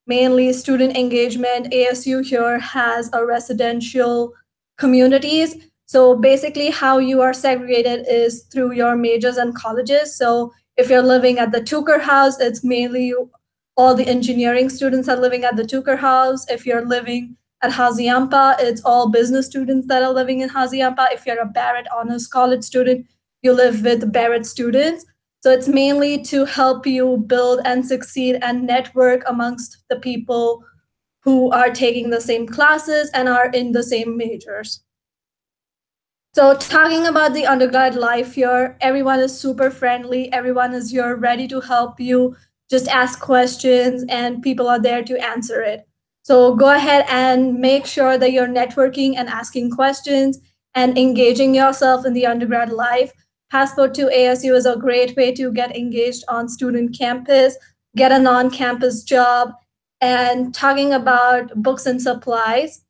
mainly student engagement. ASU here has a residential communities. So basically, how you are segregated is through your majors and colleges. So if you're living at the Tucker House, it's mainly all the engineering students are living at the Tucker House. If you're living at Haziampa, it's all business students that are living in Haziampa. If you're a Barrett Honors College student, you live with Barrett students. So it's mainly to help you build and succeed and network amongst the people who are taking the same classes and are in the same majors. So talking about the undergrad life here, everyone is super friendly. Everyone is here ready to help you. Just ask questions and people are there to answer it. So go ahead and make sure that you're networking and asking questions and engaging yourself in the undergrad life. Passport to ASU is a great way to get engaged on student campus, get a non-campus job, and talking about books and supplies.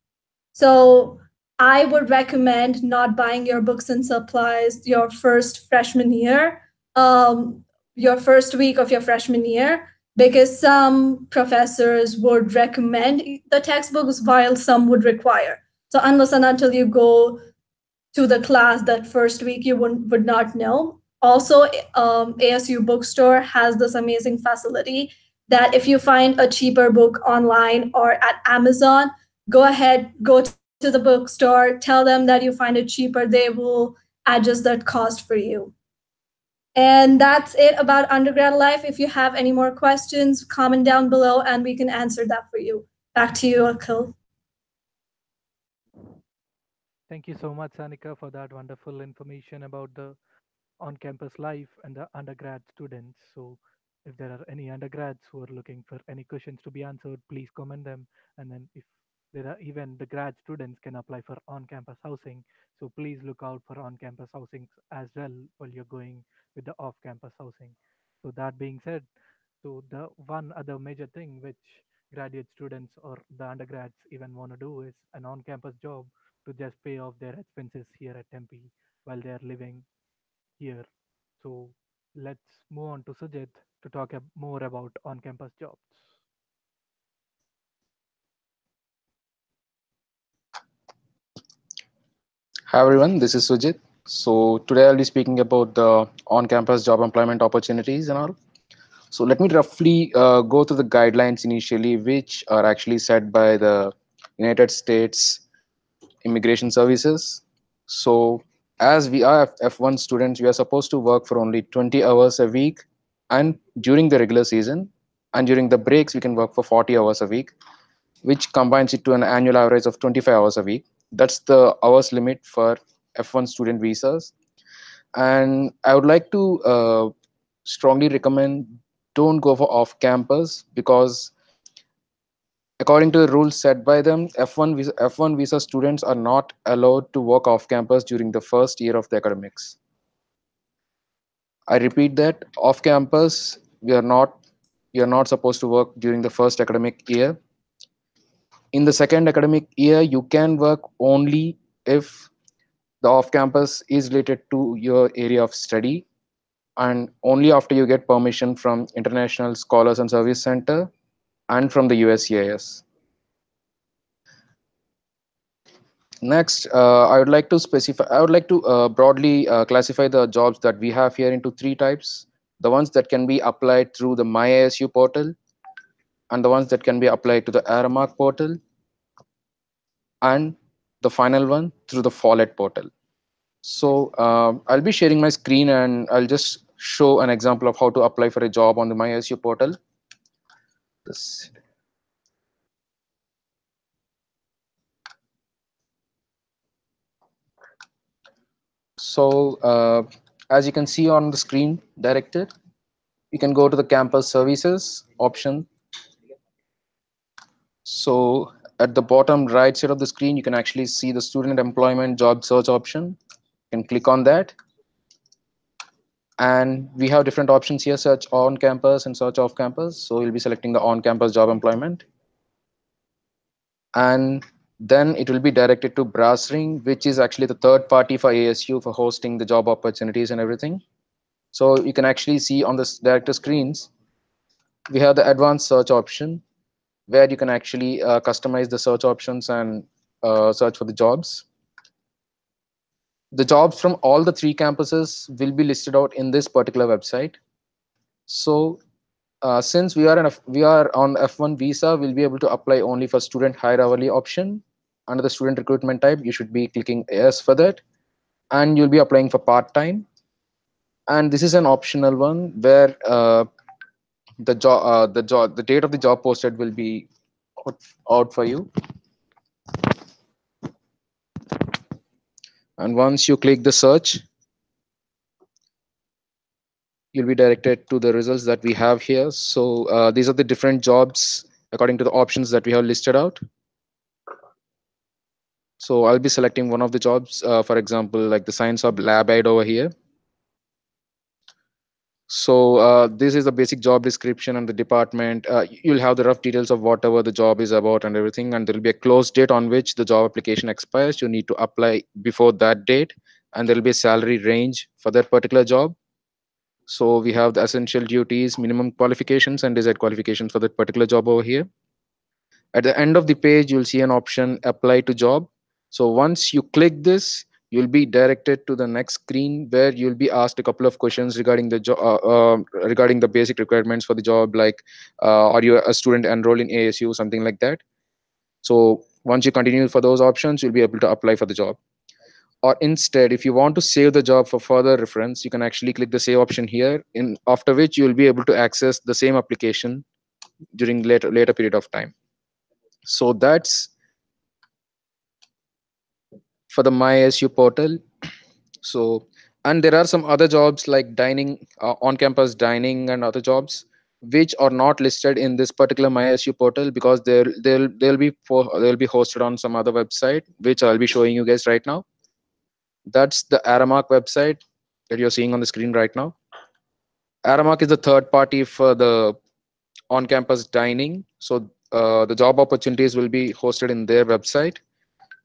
So I would recommend not buying your books and supplies your first freshman year, your first week of your freshman year, because some professors would recommend the textbooks while some would require. So unless and until you go to the class that first week, you would not know. Also, ASU Bookstore has this amazing facility that if you find a cheaper book online or at Amazon, go ahead, go to the bookstore, tell them that you find it cheaper. They will adjust that cost for you. And that's it about undergrad life. If you have any more questions, comment down below and we can answer that for you. Back to you, Akhil. Thank you so much, Sanika, for that wonderful information about the on-campus life and the undergrad students. So if there are any undergrads who are looking for any questions to be answered, please comment them. And then if there are even the grad students can apply for on-campus housing. So please look out for on-campus housing as well while you're going with the off-campus housing. So that being said, so the one other major thing which graduate students or the undergrads even want to do is an on-campus job to just pay off their expenses here at Tempe while they are living here. So let's move on to Sujit to talk more about on-campus jobs. Hi everyone, this is Sujit. So today I'll be speaking about the on-campus job employment opportunities and all. So let me roughly go through the guidelines initially, which are actually set by the United States Immigration Services. So as we are F1 students, we are supposed to work for only 20 hours a week and during the regular season, and during the breaks we can work for 40 hours a week, which combines it to an annual average of 25 hours a week. That's the hours limit for F1 student visas. And I would like to strongly recommend don't go for off campus, because according to the rules set by them, F1 visa students are not allowed to work off campus during the first year of the academics. I repeat that off campus, we are not supposed to work during the first academic year. In the second academic year, you can work only if the off campus is related to your area of study, and only after you get permission from International Scholars and Service Center and from the USCIS. Next, I would like to broadly classify the jobs that we have here into three types: the ones that can be applied through the MyISU portal, and the ones that can be applied to the Aramark portal, and the final one through the Follett portal. So I'll be sharing my screen and I'll just show an example of how to apply for a job on the MyISU portal. This. So as you can see on the screen directed, you can go to the campus services option. So at the bottom right side of the screen, you can actually see the student employment job search option. You can click on that. And we have different options here: search on campus and search off campus. So you'll be selecting the on campus job employment. And then it will be directed to Browsering, which is actually the third party for ASU for hosting the job opportunities and everything. So you can actually see on the director screens, we have the advanced search option, where you can actually customize the search options and search for the jobs. The jobs from all the three campuses will be listed out in this particular website. So since we are on F1 visa, we'll be able to apply only for student hire hourly option. Under the student recruitment type, you should be clicking yes for that, and you'll be applying for part-time. And this is an optional one where the date of the job posted will be put out for you. And once you click the search, you'll be directed to the results that we have here. So these are the different jobs according to the options that we have listed out. So I'll be selecting one of the jobs, for example, like the science of lab aid over here. So this is the basic job description and the department. You'll have the rough details of whatever the job is about and everything, and there will be a close date on which the job application expires. You need to apply before that date, and there will be a salary range for that particular job. So we have the essential duties, minimum qualifications, and desired qualifications for that particular job over here. At the end of the page, you'll see an option apply to job. So once you click this, you'll be directed to the next screen where you'll be asked a couple of questions regarding the job, regarding the basic requirements for the job, like are you a student enrolled in ASU, something like that. So once you continue for those options, you'll be able to apply for the job. Or instead, if you want to save the job for further reference, you can actually click the save option here, in after which you will be able to access the same application during later period of time. So that's for the MySU portal. So, and there are some other jobs like dining, on-campus dining, and other jobs which are not listed in this particular MySU portal because they'll be hosted on some other website, which I'll be showing you guys right now. That's the Aramark website that you're seeing on the screen right now. Aramark is the third party for the on-campus dining. So the job opportunities will be hosted in their website.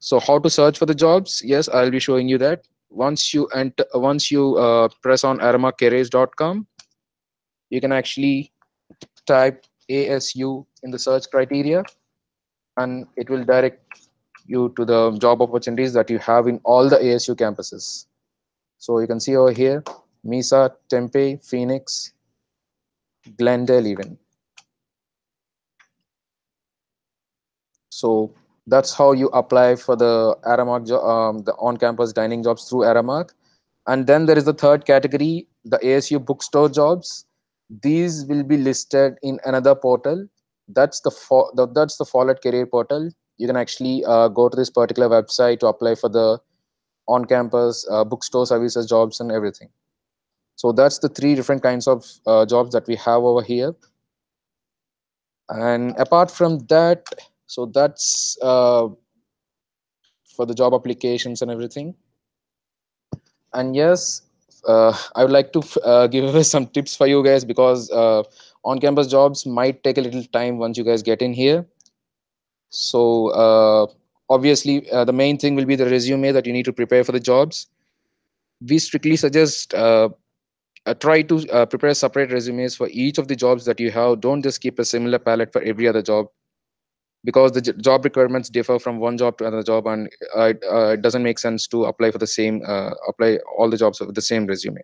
So how to search for the jobs? Yes, I'll be showing you that. Once you press on aramarkcareers.com, you can actually type ASU in the search criteria, and it will direct you to the job opportunities that you have in all the ASU campuses. So you can see over here, Mesa, Tempe, Phoenix, Glendale even. So that's how you apply for the Aramark, the on-campus dining jobs through Aramark. And then there is the third category, the ASU bookstore jobs. These will be listed in another portal. That's the Follett Career portal. You can actually go to this particular website to apply for the on-campus bookstore services jobs and everything. So that's the three different kinds of jobs that we have over here. And apart from that, so that's for the job applications and everything. And yes, I would like to give away some tips for you guys, because on-campus jobs might take a little time once you guys get in here. So obviously, the main thing will be the resume that you need to prepare for the jobs. We strictly suggest try to prepare separate resumes for each of the jobs that you have. Don't just keep a similar palette for every other job, because the job requirements differ from one job to another job, and it doesn't make sense to apply for the same apply all the jobs with the same resume.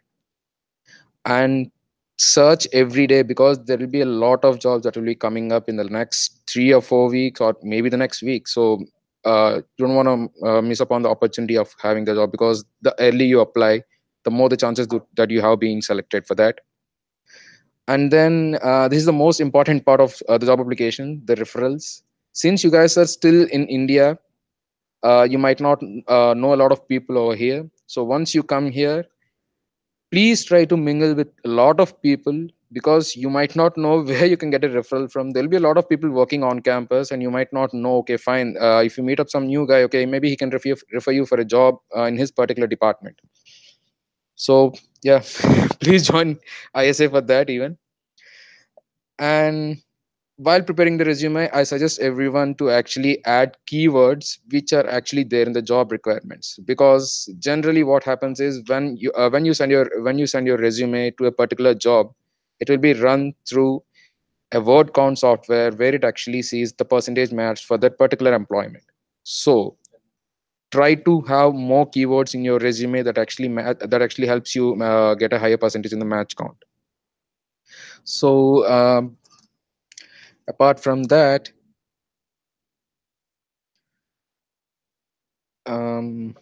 And search every day, because there will be a lot of jobs that will be coming up in the next 3 or 4 weeks, or maybe the next week. So you don't want to miss upon the opportunity of having the job, because the early you apply, the more the chances that you have being selected for that. And then this is the most important part of the job application, the referrals. Since you guys are still in India, you might not know a lot of people over here. So once you come here, please try to mingle with a lot of people, because you might not know where you can get a referral from. There'll be a lot of people working on campus, and you might not know, okay, fine, if you meet up some new guy, okay, maybe he can refer you for a job in his particular department. So yeah, please join ISA for that even. And while preparing the resume, I suggest everyone to actually add keywords which are actually there in the job requirements, because generally what happens is when you send your resume to a particular job, it will be run through a word count software where it actually sees the percentage match for that particular employment. So try to have more keywords in your resume that actually that actually helps you get a higher percentage in the match count. So apart from that, um,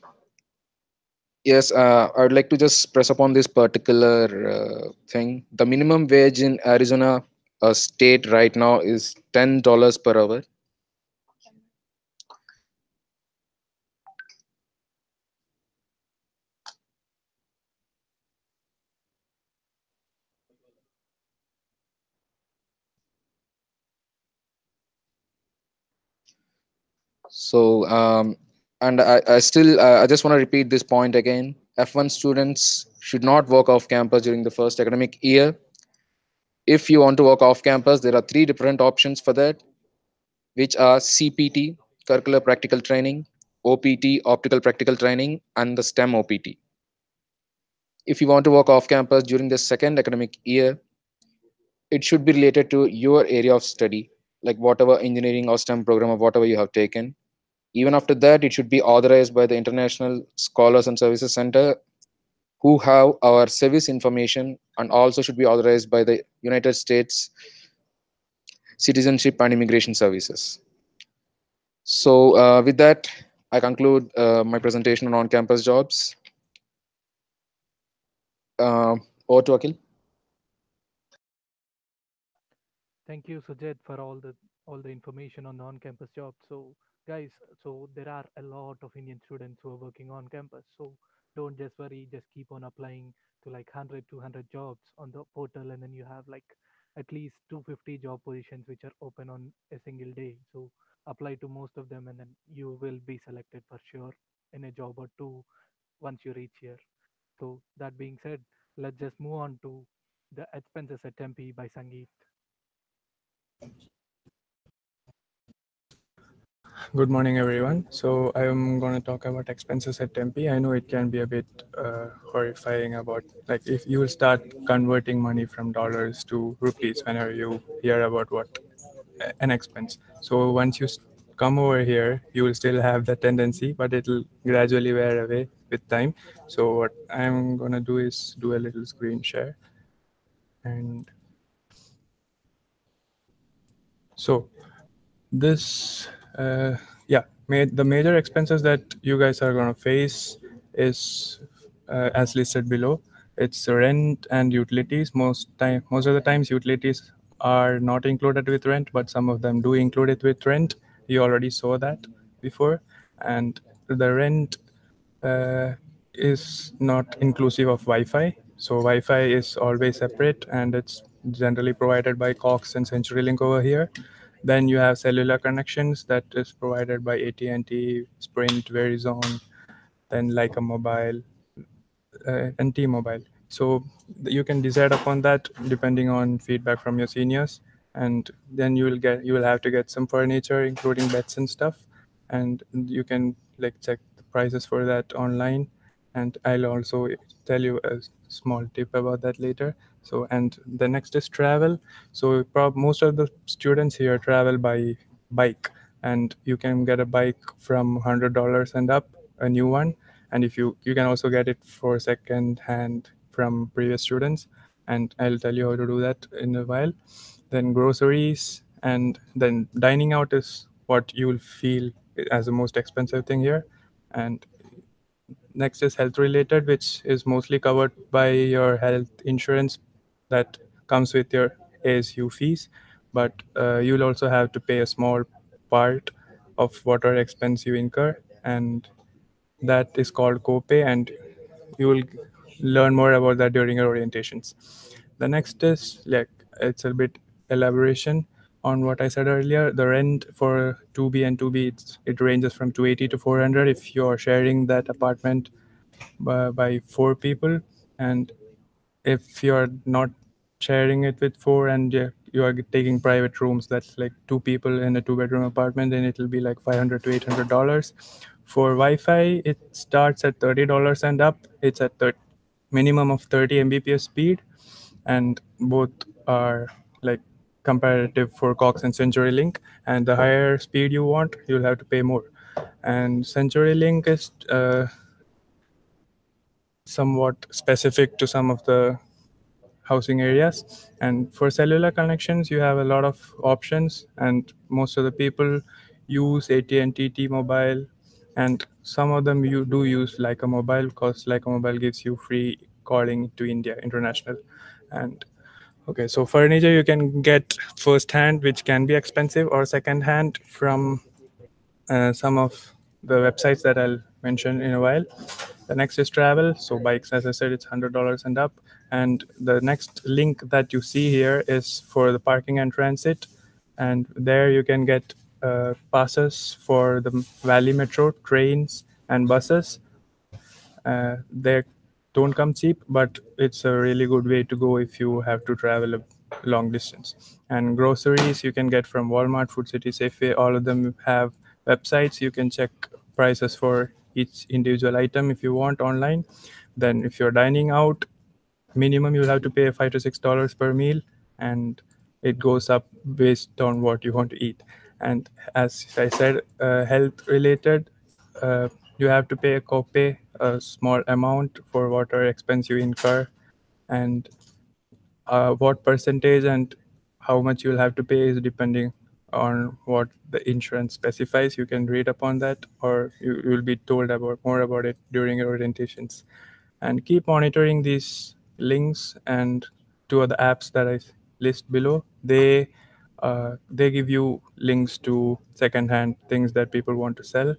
yes, I would like to just press upon this particular thing. The minimum wage in Arizona state right now is $10 per hour. So, and I still, I just want to repeat this point again. F1 students should not work off campus during the first academic year. If you want to work off campus, there are three different options for that, which are CPT, Curricular Practical Training, OPT, Optical Practical Training, and the STEM OPT. If you want to work off campus during the second academic year, it should be related to your area of study, like whatever engineering or STEM program or whatever you have taken. Even after that, it should be authorized by the International Scholars and Services Center, who have our service information, and also should be authorized by the United States Citizenship and Immigration Services. So with that, I conclude my presentation on on-campus jobs. Over to Akhil. Thank you, Sujit, for all the information on the on-campus jobs. So, guys, so there are a lot of Indian students who are working on campus. So don't just worry, just keep on applying to like 100, 200 jobs on the portal, and then you have like at least 250 job positions which are open on a single day. So apply to most of them, and then you will be selected for sure in a job or two once you reach here. So that being said, let's just move on to the expenses at Tempe by Sangeet. Good morning, everyone. So I'm going to talk about expenses at Tempe. I know it can be a bit horrifying about like if you will start converting money from dollars to rupees whenever you hear about what an expense. So once you come over here, you will still have the tendency, but it'll gradually wear away with time. So what I'm going to do is do a little screen share. And so this yeah the major expenses that you guys are going to face is as listed below. It's rent and utilities. Most of the times utilities are not included with rent, but some of them do include it with rent. You already saw that before. And the rent is not inclusive of Wi-Fi. So Wi-Fi is always separate, and it's generally provided by Cox and CenturyLink over here. Then you have cellular connections that is provided by AT&T, Sprint, Verizon, then like a mobile and T-Mobile. So you can decide upon that depending on feedback from your seniors, and then you will have to get some furniture, including beds and stuff, and you can like check the prices for that online. And I'll also tell you a small tip about that later. So, and the next is travel. So most of the students here travel by bike, and you can get a bike from $100 and up, a new one. And if you can also get it for second hand from previous students, and I'll tell you how to do that in a while. Then groceries, and then dining out is what you will feel as the most expensive thing here. And next is health related, which is mostly covered by your health insurance that comes with your ASU fees, but you'll also have to pay a small part of whatever expense you incur, and that is called copay, and you will learn more about that during your orientations. The next is like it's a bit elaboration on what I said earlier. The rent for 2B and 2B, it ranges from 280 to 400 if you're sharing that apartment by four people. And if you're not sharing it with four and you are taking private rooms, that's like two people in a two-bedroom apartment, then it'll be like $500 to $800. For Wi-Fi, it starts at $30 and up. It's at the minimum of 30 Mbps speed, and both are like comparative for Cox and CenturyLink. And the higher speed you want, you'll have to pay more. And CenturyLink is somewhat specific to some of the housing areas. And for cellular connections, you have a lot of options, and most of the people use AT&T, T-Mobile, and some of them you do use Leica Mobile, because Leica Mobile gives you free calling to India international. And okay, so furniture you can get first hand, which can be expensive, or second hand from some of the websites that I'll mention in a while. The next is travel. So bikes, as I said, it's $100 and up. And the next link that you see here is for the parking and transit. And there you can get passes for the Valley Metro, trains, and buses. They don't come cheap, but it's a really good way to go if you have to travel a long distance. And groceries you can get from Walmart, Food City, Safeway. All of them have websites. You can check prices for each individual item if you want online. Then if you're dining out, minimum you'll have to pay $5 to $6 per meal, and it goes up based on what you want to eat. And as I said, health related, you have to pay a copay, a small amount for whatever expense you incur, and what percentage and how much you'll have to pay is depending on what the insurance specifies. You can read upon that, or you will be told about more about it during your orientations. And keep monitoring these links and two other apps that I list below. They give you links to secondhand things that people want to sell,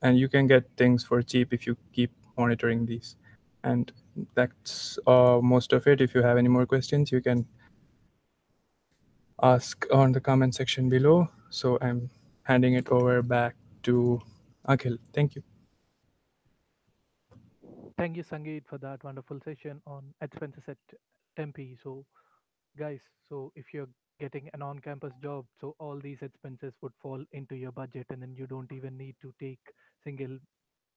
and you can get things for cheap if you keep monitoring these. And that's most of it. If you have any more questions, you can ask on the comment section below. So I'm handing it over back to Akhil. Thank you. Thank you, Sangeet, for that wonderful session on expenses at Tempe. So, guys, so if you're getting an on-campus job, so all these expenses would fall into your budget, and then you don't even need to take single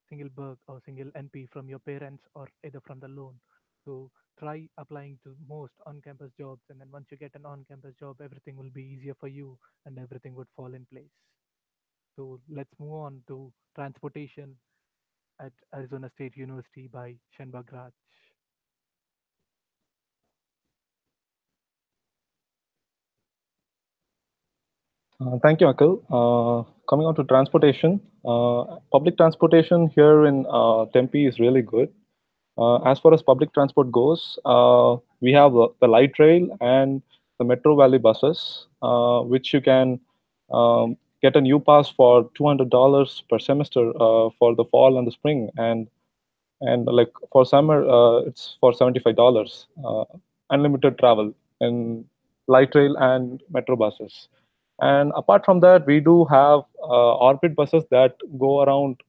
single bug or single NP from your parents or either from the loan. So try applying to most on-campus jobs, and then once you get an on-campus job, everything will be easier for you, and everything would fall in place. So let's move on to transportation at Arizona State University by Shenbag Raj. Thank you, Akhil. Coming on to transportation, public transportation here in Tempe is really good. As far as public transport goes, we have the light rail and the Metro Valley buses, which you can get a new pass for $200 per semester for the fall and the spring, and like for summer, it's for $75. Unlimited travel in light rail and metro buses. And apart from that, we do have orbit buses that go around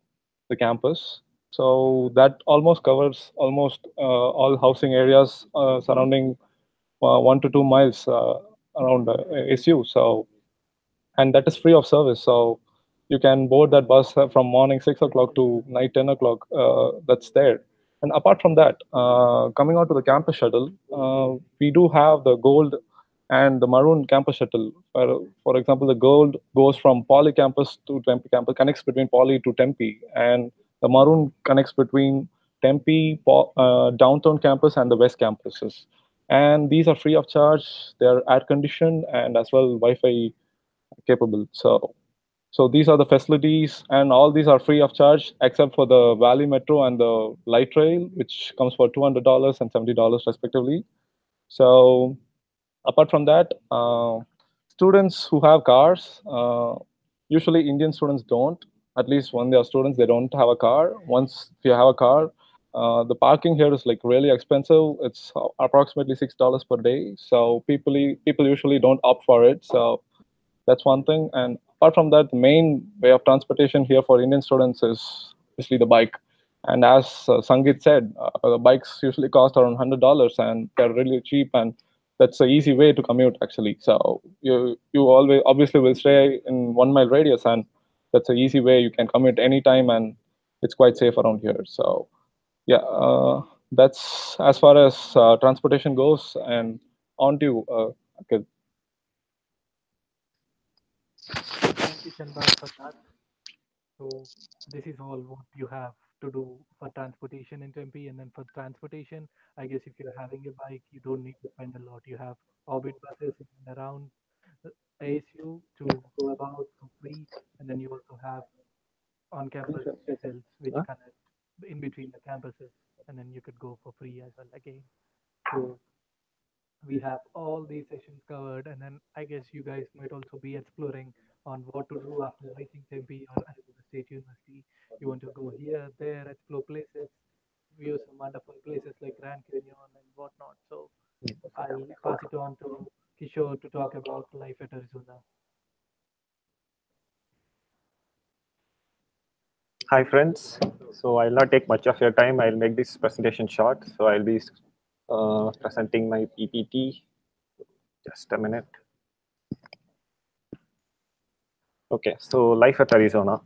the campus. So that almost covers almost all housing areas surrounding 1 to 2 miles around ASU. So, and that is free of service. So you can board that bus from morning 6 o'clock to night 10 o'clock. That's there. And apart from that, coming out to the campus shuttle, we do have the gold and the maroon campus shuttle. For example, the gold goes from Poly campus to Tempe campus, connects between Poly to Tempe, and the maroon connects between Tempe, downtown campus, and the west campuses. And these are free of charge. They're air conditioned and as well Wi-Fi capable. So these are the facilities, and all these are free of charge except for the Valley Metro and the Light Rail, which comes for $200 and $70 respectively. So apart from that, students who have cars, usually Indian students don't. At least when they are students, they don't have a car. Once you have a car, the parking here is like really expensive. It's approximately $6 per day. So people usually don't opt for it. So that's one thing. And apart from that, the main way of transportation here for Indian students is basically the bike. And as Sangeet said, the bikes usually cost around $100, and they're really cheap, and that's an easy way to commute actually. So you always obviously will stay in 1 mile radius, and that's an easy way you can commute anytime, and it's quite safe around here. So yeah, that's as far as transportation goes. And on to you, Akhil. Thank you, Shenbag, for that. So this is all what you have to do for transportation in Tempe. And then for transportation, I guess if you're having a bike, you don't need to spend a lot. You have orbit buses in and around ASU to go about for free. And then you also have on-campus shuttles which connect in between the campuses. And then you could go for free as well again. So we have all these sessions covered, and then I guess you guys might also be exploring on what to do after reaching Tempe or Arizona State University. You want to go here, there, explore places, view some wonderful places like Grand Canyon and whatnot. So I'll pass it on to Kishore to talk about life at Arizona. Hi friends. So I'll not take much of your time. I'll make this presentation short. So I'll be presenting my PPT. Just a minute. Okay, so life at Arizona.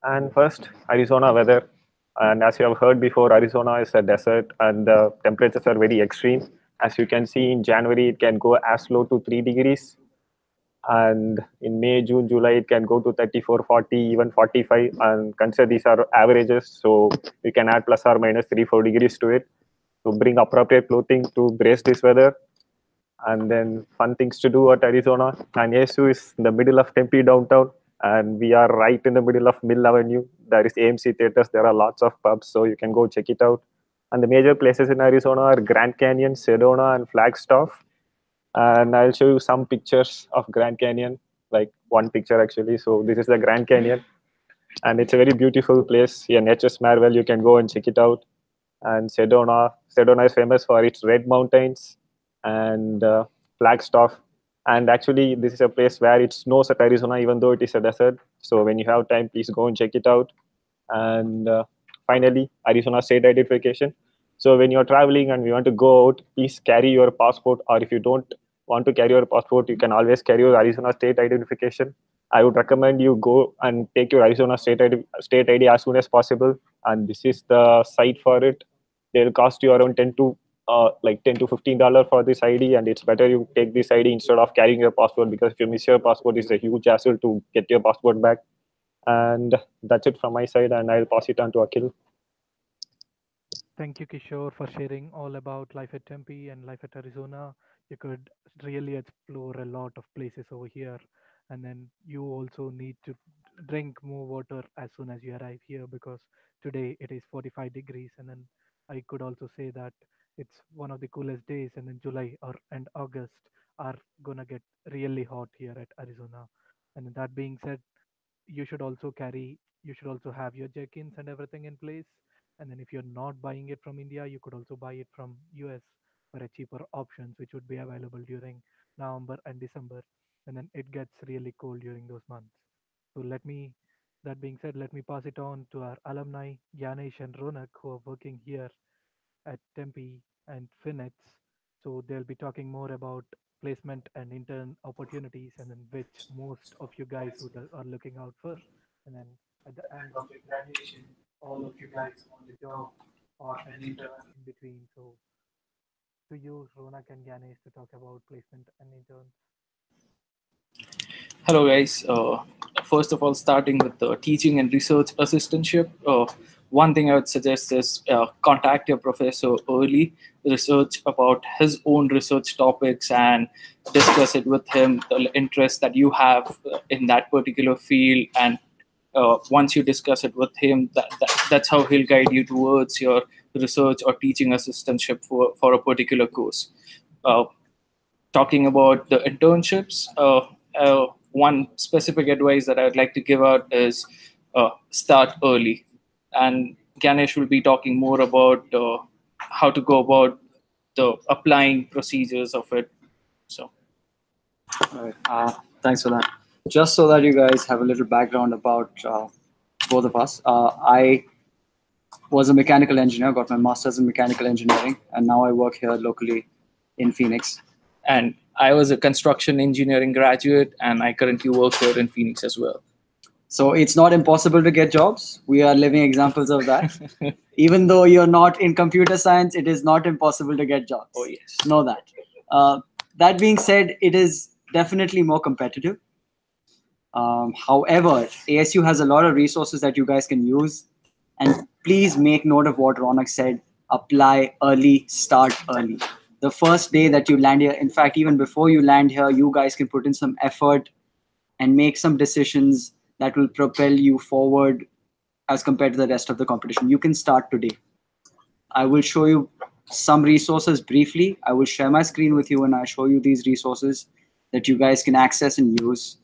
And first, Arizona weather. And as you have heard before, Arizona is a desert and the temperatures are very extreme. As you can see, in January, it can go as low to 3 degrees. And in May, June, July, it can go to 34, 40, even 45. And consider these are averages. So you can add plus or minus 3, 4 degrees to it to bring appropriate clothing to brace this weather. And then fun things to do at Arizona. And ASU is in the middle of Tempe downtown, and we are right in the middle of Mill Avenue. There is AMC theaters. There are lots of pubs, so you can go check it out. And the major places in Arizona are Grand Canyon, Sedona, and Flagstaff. And I'll show you some pictures of Grand Canyon, like one picture actually. So this is the Grand Canyon, and it's a very beautiful place. Yeah, nature's marvel. You can go and check it out. And Sedona is famous for its red mountains and Flagstaff. And actually, this is a place where it snows at Arizona, even though it is a desert. So when you have time, please go and check it out. And finally, Arizona state identification. So when you're traveling and you want to go out, please carry your passport. Or if you don't want to carry your passport, you can always carry your Arizona state identification. I would recommend you go and take your Arizona state ID as soon as possible. And this is the site for it. They'll cost you around 10 to $15 for this ID, and it's better you take this ID instead of carrying your passport, because if you miss your passport, it's a huge hassle to get your passport back. And that's it from my side, and I'll pass it on to Akhil. Thank you, Kishore, for sharing all about life at Tempe and life at Arizona. You could really explore a lot of places over here. And then you also need to drink more water as soon as you arrive here, because today it is 45 degrees. And then I could also say that it's one of the coolest days. And then July or and August are gonna get really hot here at Arizona. And that being said, you should also have your check-ins and everything in place. And then if you're not buying it from India, you could also buy it from US for a cheaper options, which would be available during November and December. And then it gets really cold during those months. So that being said, let me pass it on to our alumni, Yanesh and Ronak, who are working here at Tempe and Phoenix. So they'll be talking more about placement and intern opportunities, and then which most of you guys are looking out for. And then at the end of your graduation, all of you guys want a job or an intern in between. So to you, Ronak and Ganesh, to talk about placement and intern. Hello, guys. First of all, starting with the teaching and research assistantship, one thing I would suggest is contact your professor early, research about his own research topics, and discuss it with him, the interest that you have in that particular field. And once you discuss it with him, that's how he'll guide you towards your research or teaching assistantship for a particular course. Talking about the internships, one specific advice that I would like to give out is start early. And Ganesh will be talking more about how to go about the applying procedures of it. So, all right. Thanks for that. Just so that you guys have a little background about both of us, I was a mechanical engineer, got my master's in mechanical engineering, and now I work here locally in Phoenix. And I was a construction engineering graduate, and I currently work here in Phoenix as well. So it's not impossible to get jobs. We are living examples of that. Even though you're not in computer science, it is not impossible to get jobs. Oh, yes. Know that. That being said, it is definitely more competitive. However, ASU has a lot of resources that you guys can use. And please make note of what Ronak said. Apply early, start early. The first day that you land here, in fact, even before you land here, you guys can put in some effort and make some decisions that will propel you forward as compared to the rest of the competition. You can start today. I will show you some resources briefly. I will share my screen with you and I show you these resources that you guys can access and use.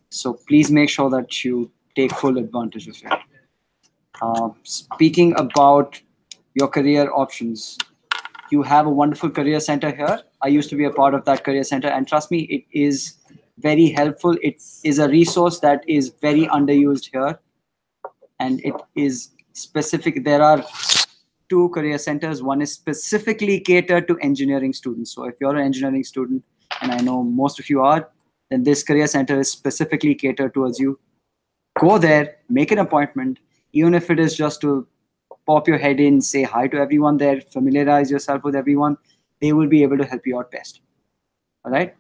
So please make sure that you take full advantage of it. Speaking about your career options, you have a wonderful career center here. I used to be a part of that career center, and trust me, it is very helpful. It is a resource that is very underused here, and it is specific. There are 2 career centers. One is specifically catered to engineering students. So if you're an engineering student, and I know most of you are, then this career center is specifically catered towards you. Go there, make an appointment, even if it is just to pop your head in, say hi to everyone there, familiarize yourself with everyone. They will be able to help you out best. All right.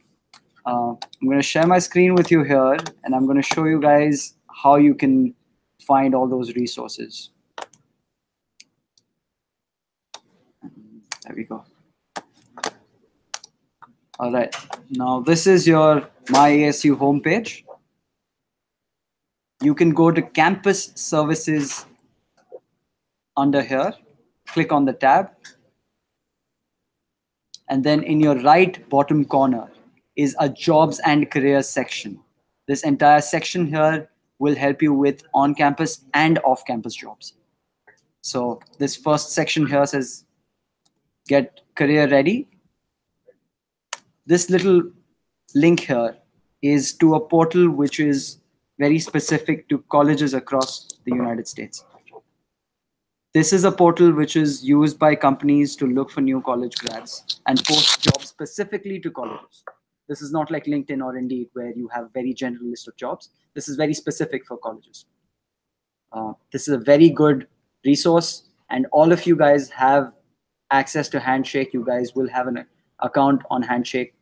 I'm going to share my screen with you here, and I'm going to show you guys how you can find all those resources. There we go. All right. Now this is your My ASU homepage. You can go to Campus Services under here. Click on the tab. And then in your right bottom corner is a Jobs and Careers section. This entire section here will help you with on-campus and off-campus jobs. So this first section here says, get career ready. This little link here is to a portal which is very specific to colleges across the United States. This is a portal which is used by companies to look for new college grads and post jobs specifically to colleges. This is not like LinkedIn or Indeed where you have a very general list of jobs. This is very specific for colleges. This is a very good resource, and all of you guys have access to Handshake. You guys will have an account on Handshake.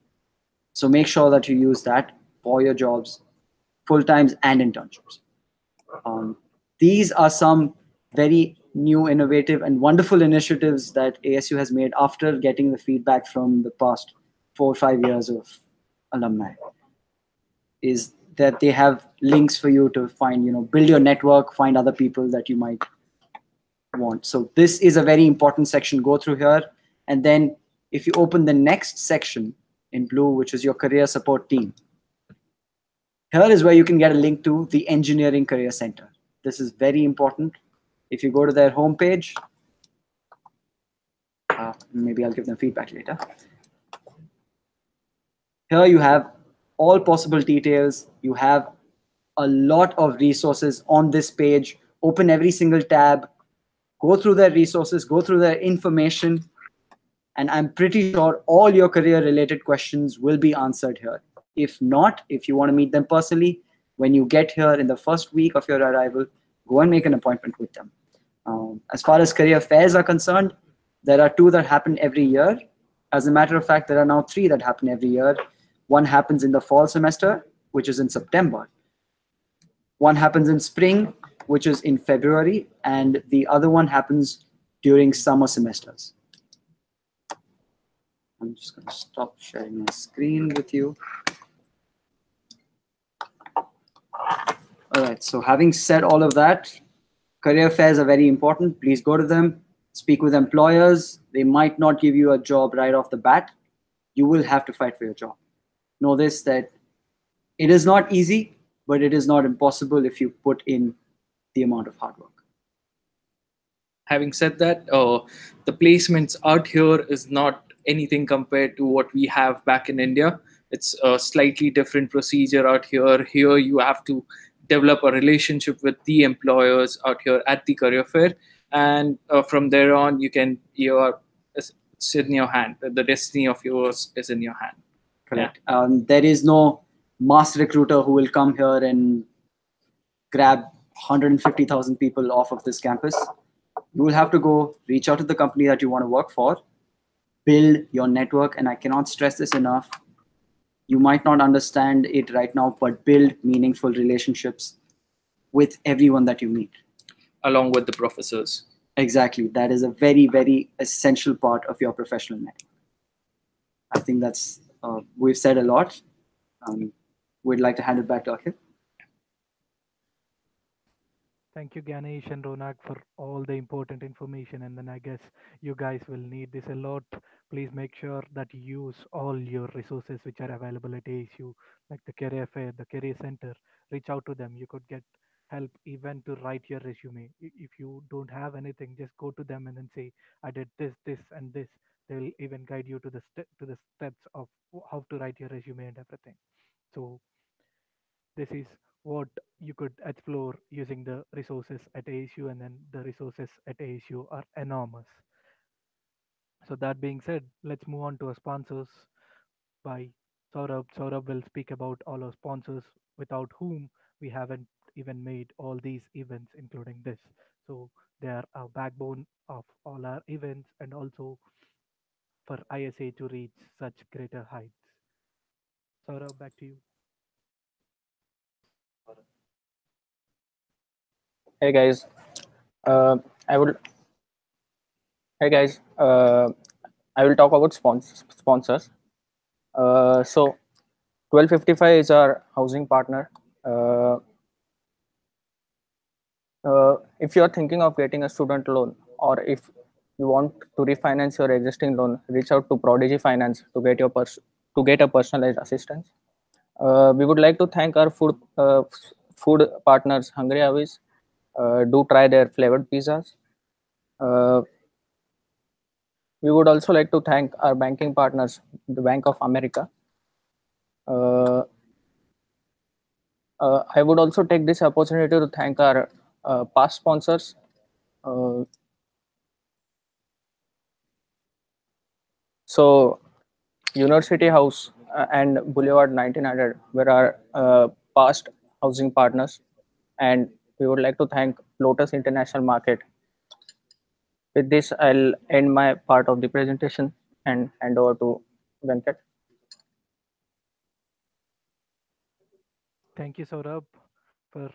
So make sure that you use that for your jobs, full-times and internships. These are some very new, innovative, and wonderful initiatives that ASU has made after getting the feedback from the past 4 or 5 years of alumni. Is that they have links for you to find, build your network, find other people that you might want. So this is a very important section. Go through here. And then if you open the next section in blue, which is your career support team, here is where you can get a link to the Engineering Career Center. This is very important. If you go to their homepage, maybe I'll give them feedback later. Here you have all possible details. You have a lot of resources on this page. Open every single tab, go through their resources, go through their information, and I'm pretty sure all your career related questions will be answered here. If not, if you want to meet them personally, when you get here in the first week of your arrival, go and make an appointment with them. As far as career fairs are concerned, there are 2 that happen every year. As a matter of fact, there are now 3 that happen every year. One happens in the fall semester, which is in September. One happens in spring, which is in February, and the other one happens during summer semesters. I'm just going to stop sharing my screen with you. All right, so having said all of that, career fairs are very important. Please go to them, speak with employers. They might not give you a job right off the bat. You will have to fight for your job. Know this, that it is not easy, but it is not impossible if you put in the amount of hard work. Having said that, the placements out here is not anything compared to what we have back in India. It's a slightly different procedure out here. Here you have to develop a relationship with the employers out here at the career fair, and from there on it's in your hand. The destiny of yours is in your hand. Correct. Yeah. There is no mass recruiter who will come here and grab 150,000 people off of this campus. You will have to go reach out to the company that you want to work for, build your network, and I cannot stress this enough. You might not understand it right now, but build meaningful relationships with everyone that you meet. along with the professors. Exactly. That is a very, very essential part of your professional network. I think that's, we've said a lot. We'd like to hand it back to Akhil. Thank you, Ganesh and Ronak, for all the important information. And then I guess you guys will need this a lot. Please make sure that you use all your resources which are available at ASU, like the Career Fair, the Career Center. Reach out to them. You could get help even to write your resume. If you don't have anything, just go to them and then say, "I did this, this, and this." They will even guide you to the steps of how to write your resume and everything. So this is what you could explore using the resources at ASU, and then the resources at ASU are enormous. So that being said, let's move on to our sponsors by Saurabh. Saurabh will speak about all our sponsors without whom we haven't even made all these events, including this. So they are our backbone of all our events and also for ISA to reach such greater heights. Saurabh, back to you. Hey guys, uh, I would. Hey guys, I will talk about sponsors. So 1255 is our housing partner. Uh, if you are thinking of getting a student loan, or if you want to refinance your existing loan, reach out to Prodigy Finance to get to get a personalized assistance. We would like to thank our food partners, Hungry Avis. Do try their flavored pizzas. Uh, we would also like to thank our banking partners, the Bank of America. Uh, I would also take this opportunity to thank our past sponsors. Uh, so, University House and Boulevard 1900 were our past housing partners, and we would like to thank Lotus International Market. With this, I'll end my part of the presentation and hand over to Venkat. Thank you, Saurabh, for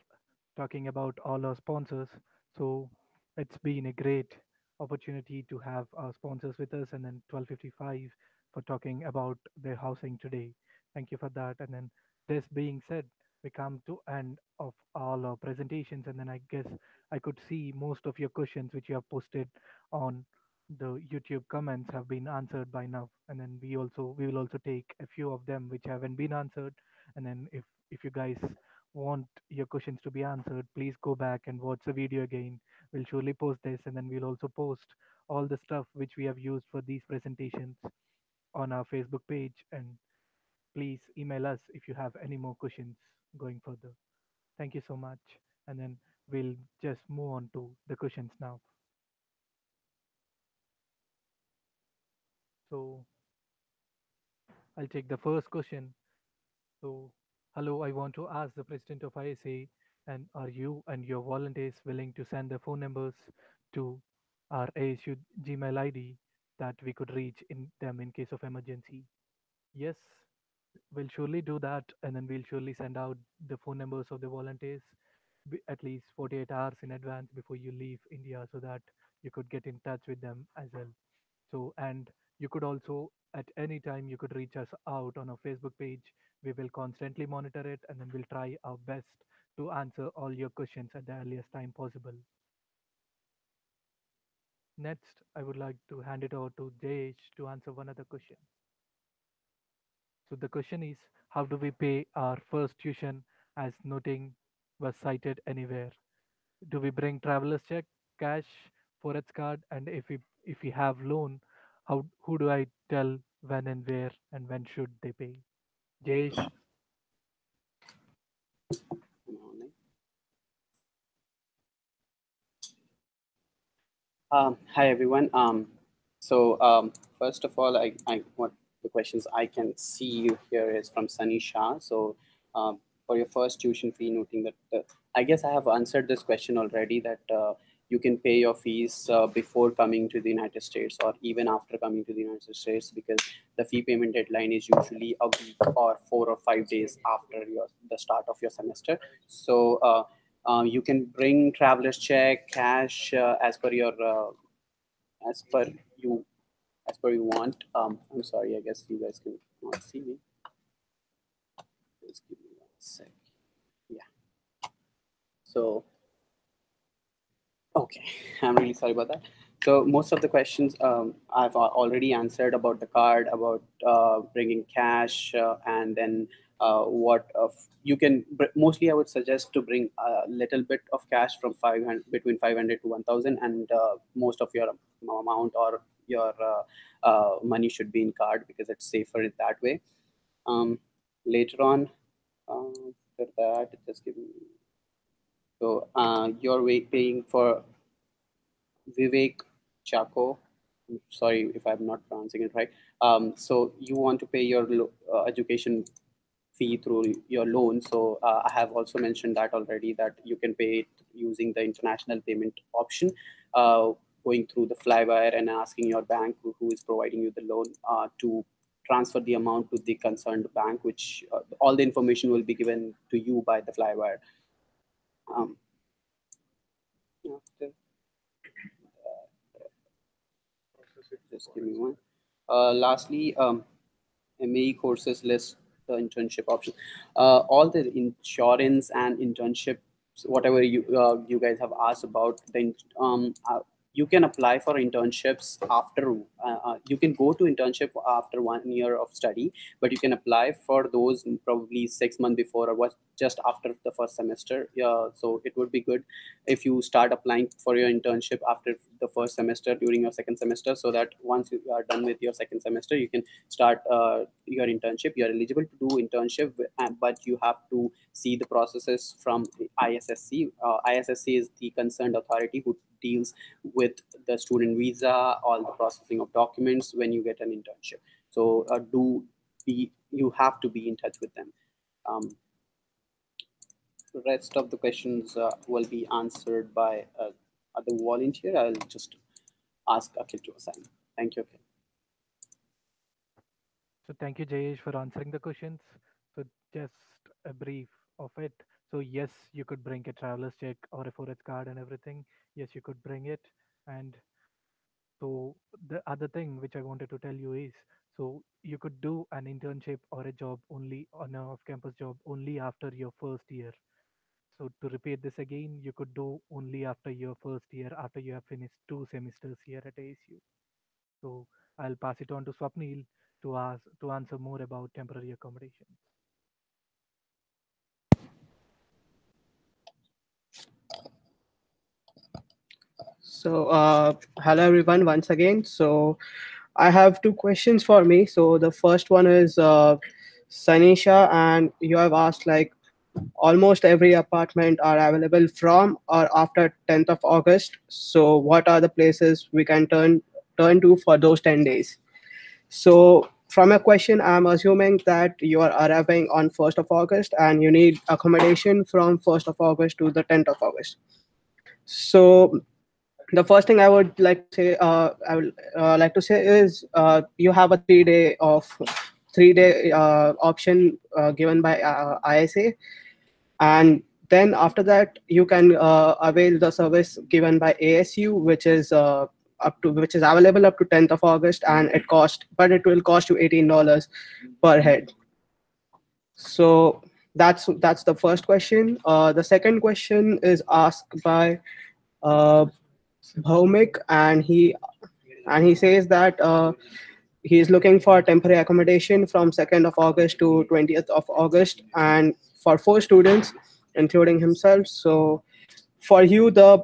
talking about all our sponsors. So it's been a great opportunity to have our sponsors with us, and then 1255 for talking about their housing today. Thank you for that. And then this being said, we come to end of all our presentations, and then I guess I could see most of your questions which you have posted on the YouTube comments have been answered by now. And then we will also take a few of them which haven't been answered. And then if you guys want your questions to be answered, please go back and watch the video again. We'll surely post this, and then we'll also post all the stuff which we have used for these presentations on our Facebook page. And please email us if you have any more questions going further. Thank you so much. And then we'll just move on to the questions now. So I'll take the first question. So, hello, I want to ask the president of ISA, and are you and your volunteers willing to send their phone numbers to our ASU Gmail ID that we could reach in them in case of emergency? Yes, we'll surely do that, and then we'll surely send out the phone numbers of the volunteers at least 48 hours in advance before you leave India so that you could get in touch with them as well. So, and you could also, at any time, you could reach us out on our Facebook page. We will constantly monitor it, and then we'll try our best to answer all your questions at the earliest time possible. Next, I would like to hand it over to Jayesh to answer one other question. So the question is, how do we pay our first tuition as noting was cited anywhere? Do we bring traveler's check, cash, forex card, and if we have loan, how who do I tell when and where and when should they pay? Jayesh. Hi everyone. First of all, what the questions I can see you here is from Sunny Shah. So for your first tuition fee, noting that I guess I have answered this question already. That you can pay your fees before coming to the United States or even after coming to the United States, because the fee payment deadline is usually a week or 4 or 5 days after the start of your semester. So you can bring traveler's check, cash, as per you as per you want. I'm sorry, I guess you guys can not see me. Just give me 1 sec. Yeah. So, okay, I'm really sorry about that. So most of the questions I've already answered about the card, about bringing cash, and then what of you can. Mostly, I would suggest to bring a little bit of cash from 500 between 500 to 1,000, and most of your amount or your money should be in card because it's safer in that way. Later on, for that, just give me. So you're paying for Vivek Chako. I'm sorry if I'm not pronouncing it right. So you want to pay your education fee through your loan. So I have also mentioned that already, that you can pay it using the international payment option, going through the Flywire and asking your bank who is providing you the loan to transfer the amount to the concerned bank, which all the information will be given to you by the Flywire. After just give me one. Lastly, MAE courses list the internship option. All the insurance and internships, whatever you guys have asked about, you can apply for internships after. You can go to internship after 1 year of study, but you can apply for those probably 6 months before or was just after the first semester. Yeah, so it would be good if you start applying for your internship after the first semester during your second semester, so that once you are done with your second semester, you can start your internship. You are eligible to do internship, but you have to see the processes from ISSC. ISSC is the concerned authority who deals with the student visa, all the processing of documents when you get an internship. So you have to be in touch with them. The rest of the questions will be answered by the volunteer. I'll just ask Akhil to assign. Thank you, Akhil. So thank you, Jayesh, for answering the questions. So just a brief of it. So yes, you could bring a traveler's check or a forex card and everything. Yes, you could bring it. And so the other thing which I wanted to tell you is, so you could do an internship or a job only on a off-campus job only after your first year. So to repeat this again, you could do only after your first year, after you have finished 2 semesters here at ASU. So I'll pass it on to Swapnil to answer more about temporary accommodation. So, hello everyone once again. So, I have two questions for me. So, the first one is Sanisha, and you have asked like almost every apartment are available from or after 10th of August. So, what are the places we can turn to for those 10 days? So, from a question, I'm assuming that you are arriving on 1st of August and you need accommodation from 1st of August to the 10th of August. So, the first thing I would like to say, is you have a 3 day option given by ISA, and then after that you can avail the service given by ASU, which is available up to 10th of August, and it will cost you $18 per head. So that's the first question. The second question is asked by Bhaumik, and he says that he is looking for temporary accommodation from 2nd of August to 20th of August, and for 4 students, including himself. So for you, the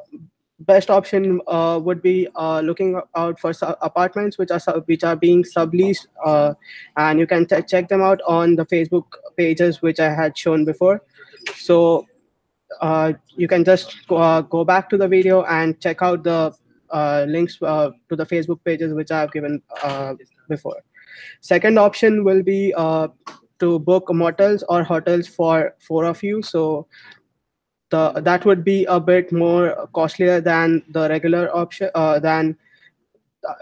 best option would be looking out for apartments which are being subleased, and you can check them out on the Facebook pages which I had shown before. So you can just go back to the video and check out the links to the Facebook pages which I have given before. Second option will be to book motels or hotels for 4 of you. So that would be a bit more costlier than the regular option. Than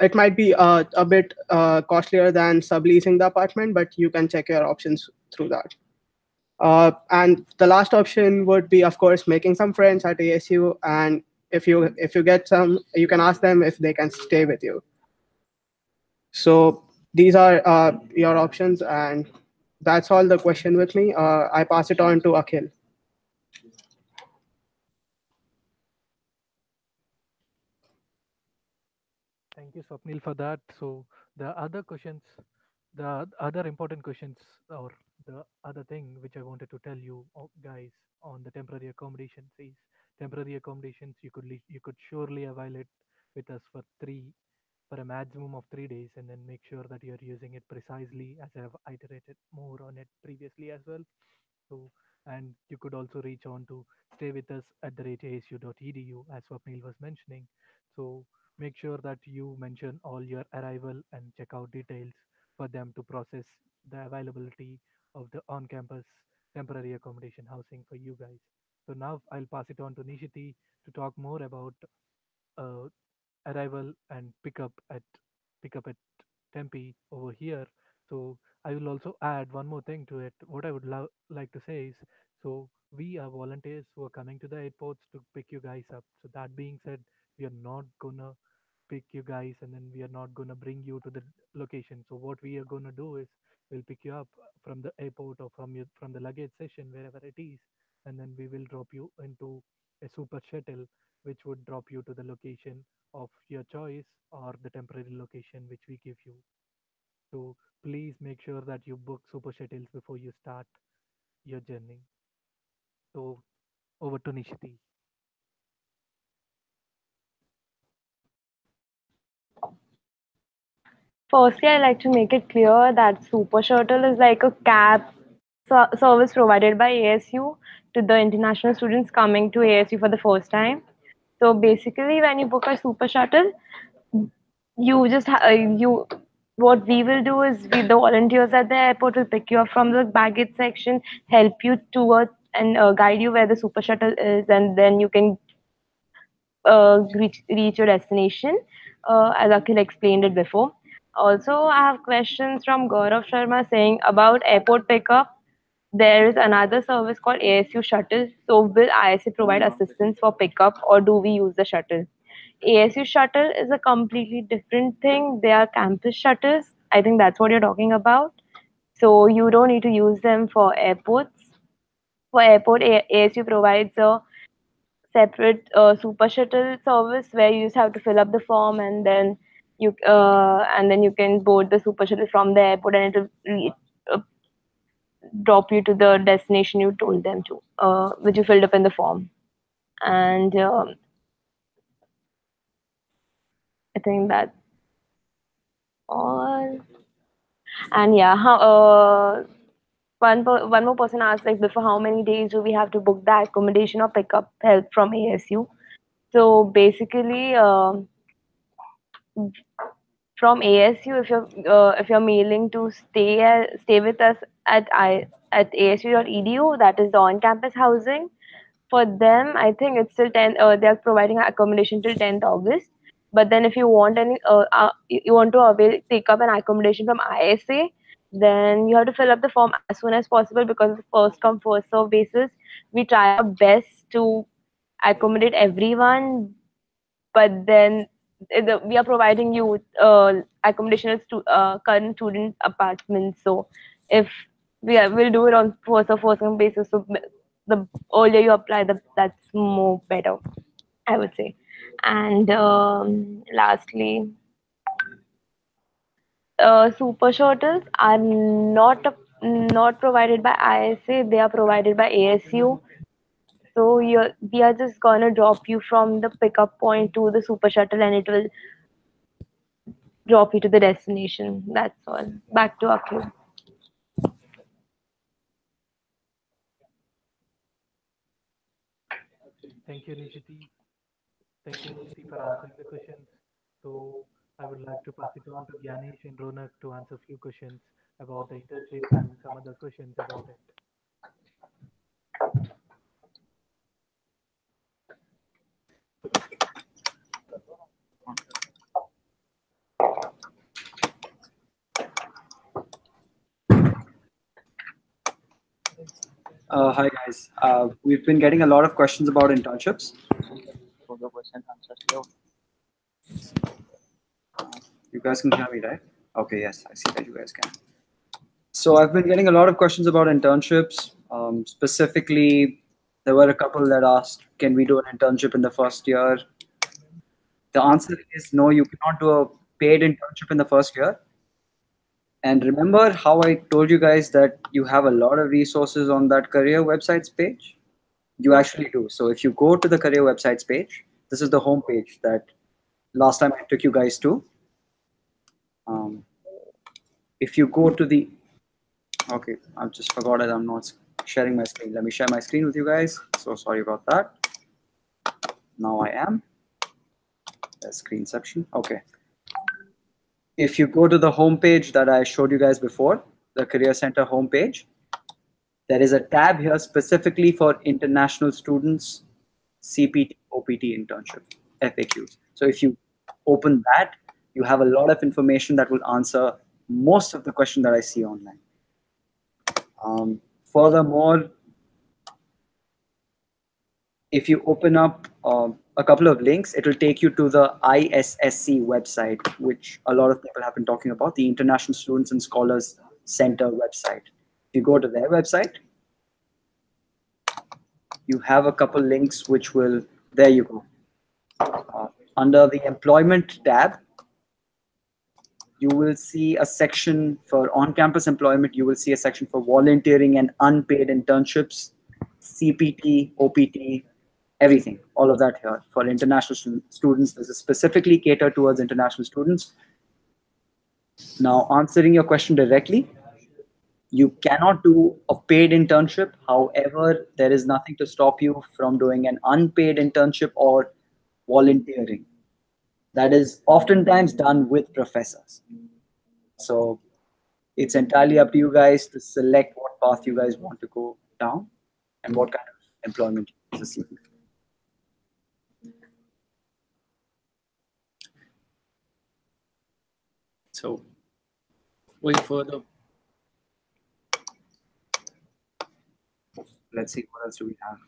It might be a bit costlier than subleasing the apartment, but you can check your options through that. And the last option would be, of course, making some friends at ASU, and if you get some, you can ask them if they can stay with you. So these are your options, and that's all the question with me. I pass it on to Akhil. Thank you, Swapnil, for that. So the other questions, the other important questions, or the other thing which I wanted to tell you guys on the temporary accommodations is temporary accommodations. You could surely avail it with us for a maximum of 3 days, and then make sure that you're using it precisely, as I have iterated more on it previously as well. So, and you could also reach on to stay with us at the rate asu.edu, as Swapnil was mentioning. So make sure that you mention all your arrival and checkout details for them to process the availability of the on-campus temporary accommodation housing for you guys. So now I'll pass it on to Nishiti to talk more about uh, arrival and pick up at Tempe over here. So I will also add one more thing to it. What I would like to say is, so we are volunteers who are coming to the airports to pick you guys up. So that being said, we are not gonna pick you guys and then we are not gonna bring you to the location. So what we are gonna do is we'll pick you up from the airport or from the luggage session wherever it is, and then we will drop you into a super shuttle which would drop you to the location of your choice or the temporary location which we give you. So please make sure that you book super shuttles before you start your journey. So over to Nishiti. Firstly, I like to make it clear that Super Shuttle is like a cab service provided by ASU to the international students coming to ASU for the first time. So basically, when you book a Super Shuttle, you just you what we will do is the volunteers at the airport will pick you up from the baggage section, help you towards and guide you where the Super Shuttle is, and then you can reach your destination, as Akhil explained it before. Also, I have questions from Gaurav Sharma saying about airport pickup. There is another service called ASU Shuttle. So, will ISA provide assistance for pickup or do we use the shuttle? ASU Shuttle is a completely different thing. They are campus shuttles. I think that's what you're talking about. So, you don't need to use them for airports. For airport, ASU provides a separate super shuttle service where you just have to fill up the form and then you can board the super shuttle from the airport and it will uh, drop you to the destination you told them to, which you filled up in the form. And I think that's all. And yeah, one more person asked like before how many days do we have to book the accommodation or pick up help from ASU. So basically, from ASU, if you're mailing to stay with us at asu.edu, that is the on-campus housing. For them, I think it's till 10. They are providing accommodation till 10th August. But then, if you want you want to take up an accommodation from ISA, then you have to fill up the form as soon as possible because of the first come first serve basis. We try our best to accommodate everyone, but then we are providing you with accommodation at current student apartments. So if we'll do it on first come basis, so the earlier you apply, that's more better, I would say. And lastly, super shuttles are not provided by ISA; they are provided by ASU. So we are just gonna drop you from the pickup point to the super shuttle, and it will drop you to the destination. That's all. Back to Akhil. Thank you, Nishiti. Thank you, Nishiti, for answering the questions. So I would like to pass it on to Gyanesh and Ronak to answer a few questions about the internship and some other questions about it. Hi guys. We've been getting a lot of questions about internships. For the question answers. You guys can hear me, right? Okay, yes, I see that you guys can. So I've been getting a lot of questions about internships. Specifically, there were a couple that asked, can we do an internship in the first year? The answer is no, you cannot do a paid internship in the first year. And remember how I told you guys that you have a lot of resources on that career websites page? You actually do. So if you go to the career websites page, this is the home page that last time I took you guys to. If you go to the, okay, I just forgot it. I'm not sharing my screen. Let me share my screen with you guys. So sorry about that. Now I am. The screen section. Okay. If you go to the home page that I showed you guys before, the Career Center home page, there is a tab here specifically for international students, CPT, OPT internship, FAQs. So if you open that, you have a lot of information that will answer most of the questions that I see online. Furthermore, if you open up a couple of links, it will take you to the ISSC website, which a lot of people have been talking about, the International Students and Scholars Center website. If you go to their website, you have a couple links which will, there you go. Under the employment tab, you will see a section for on-campus employment. You will see a section for volunteering and unpaid internships, CPT, OPT, everything, all of that here. For international students, this is specifically catered towards international students. Now, answering your question directly, you cannot do a paid internship. However, there is nothing to stop you from doing an unpaid internship or volunteering. That is oftentimes done with professors. So it's entirely up to you guys to select what path you guys want to go down and what kind of employment you are seeking. So going further, let's see what else do we have.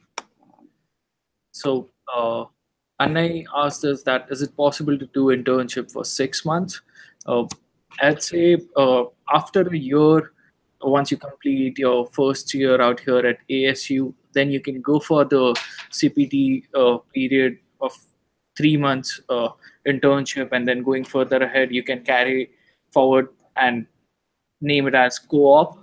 So Anai asked us that is it possible to do internship for 6 months? I'd say after a year, once you complete your first year out here at ASU, then you can go for the CPT period of 3 months internship, and then going further ahead, you can carry forward and name it as co-op,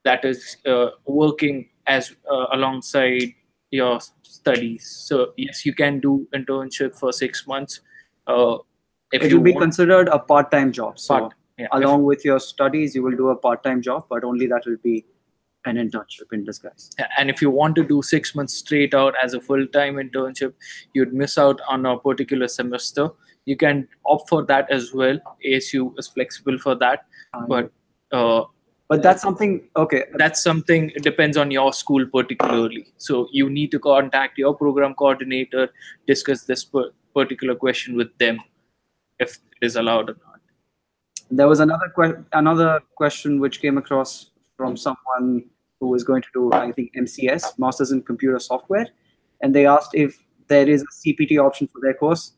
that is working as alongside your studies. So yes, you can do internship for 6 months. If It you will be want, considered a part-time job. So yeah, along with your studies, you will do a part-time job, but only that will be an internship in disguise. and if you want to do 6 months straight out as a full-time internship, you'd miss out on a particular semester. You can opt for that as well. ASU is flexible for that, but that's something, okay. That's something, it depends on your school particularly. So you need to contact your program coordinator, discuss this particular question with them, if it is allowed or not. There was another question which came across from someone who was going to do, I think, MCS, Masters in Computer Software, and they asked if there is a CPT option for their course.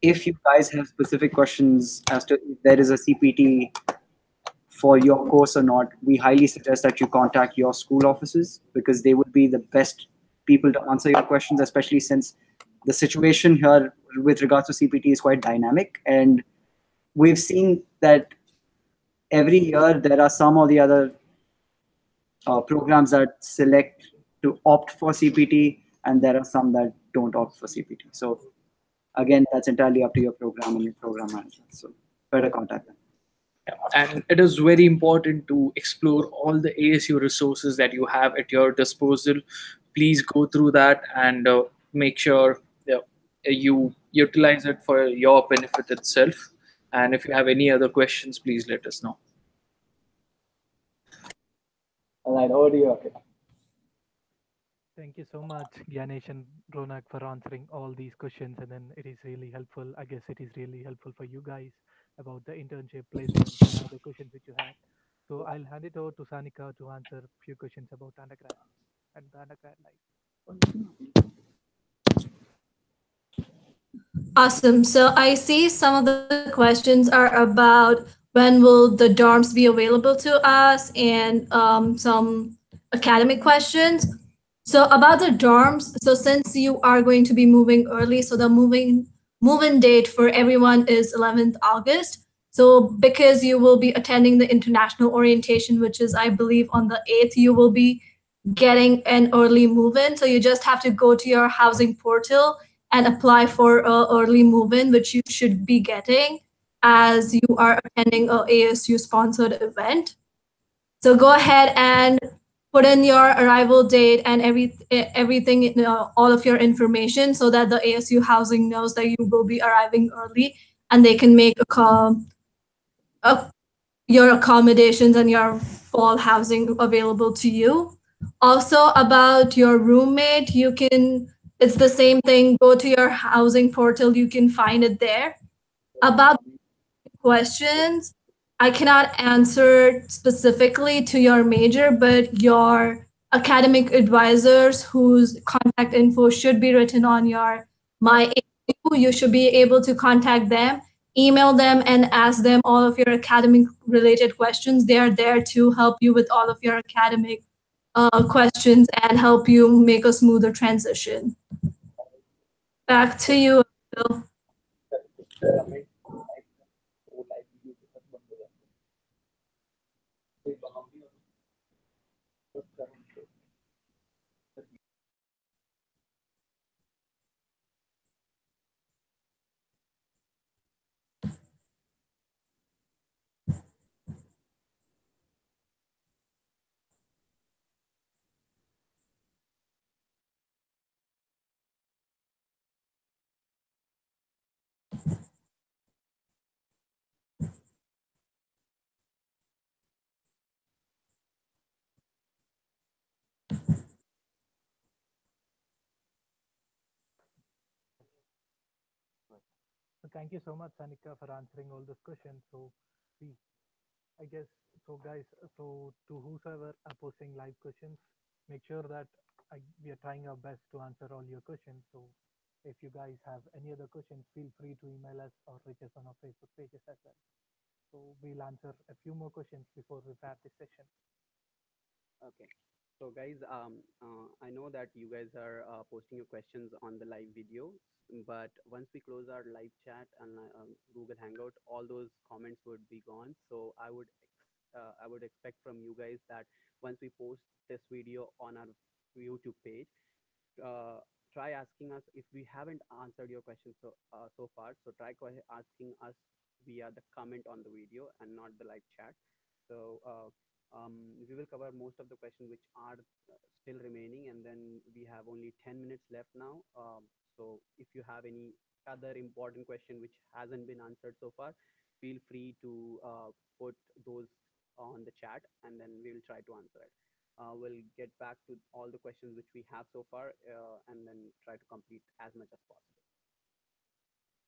If you guys have specific questions as to if there is a CPT for your course or not, we highly suggest that you contact your school offices, because they would be the best people to answer your questions, especially since the situation here with regards to CPT is quite dynamic. And we've seen that every year there are some or the other programs that select to opt for CPT, and there are some that don't opt for CPT. So again, that's entirely up to your program and your program manager. So better contact them. And it is very important to explore all the ASU resources that you have at your disposal. Please go through that and make sure you utilize it for your benefit itself. And if you have any other questions, please let us know. All right, over to you. Okay. Thank you so much, Ganesh and Ronak, for answering all these questions. And then it is really helpful. I guess it is really helpful for you guys about the internship placements and other questions which you had. So I'll hand it over to Sanika to answer a few questions about undergrad. at the undergrad life. Awesome. So I see some of the questions are about when will the dorms be available to us and some academic questions. So about the dorms, so since you are going to be moving early, so the move-in date for everyone is 11th August. So because you will be attending the international orientation, which is I believe on the 8th, you will be getting an early move-in. So you just have to go to your housing portal and apply for a early move-in, which you should be getting as you are attending a ASU sponsored event. So go ahead and put in your arrival date and everything, all of your information, so that the ASU housing knows that you will be arriving early, and they can make a your accommodations and your fall housing available to you. Also, about your roommate, it's the same thing. Go to your housing portal, you can find it there. About questions, I cannot answer specifically to your major, but your academic advisors whose contact info should be written on your My AU, you should be able to contact them, email them, and ask them all of your academic related questions. They are there to help you with all of your academic questions and help you make a smoother transition. Back to you, Bill. So thank you so much, Sanika, for answering all those questions. So we, I guess, so guys, so to whosoever are posting live questions, make sure that we are trying our best to answer all your questions. So if you guys have any other questions, feel free to email us or reach us on our Facebook pages as well. So we'll answer a few more questions before we wrap this session. Okay. So guys, I know that you guys are posting your questions on the live video, but once we close our live chat and Google Hangout, all those comments would be gone. So I would expect from you guys that once we post this video on our YouTube page, uh, try asking us if we haven't answered your question so far. So try asking us via the comment on the video and not the live chat. So we will cover most of the questions which are still remaining, and then we have only 10 minutes left now. So if you have any other important question which hasn't been answered so far, feel free to put those on the chat, and then we will try to answer it. We'll get back to all the questions which we have so far, and then try to complete as much as possible.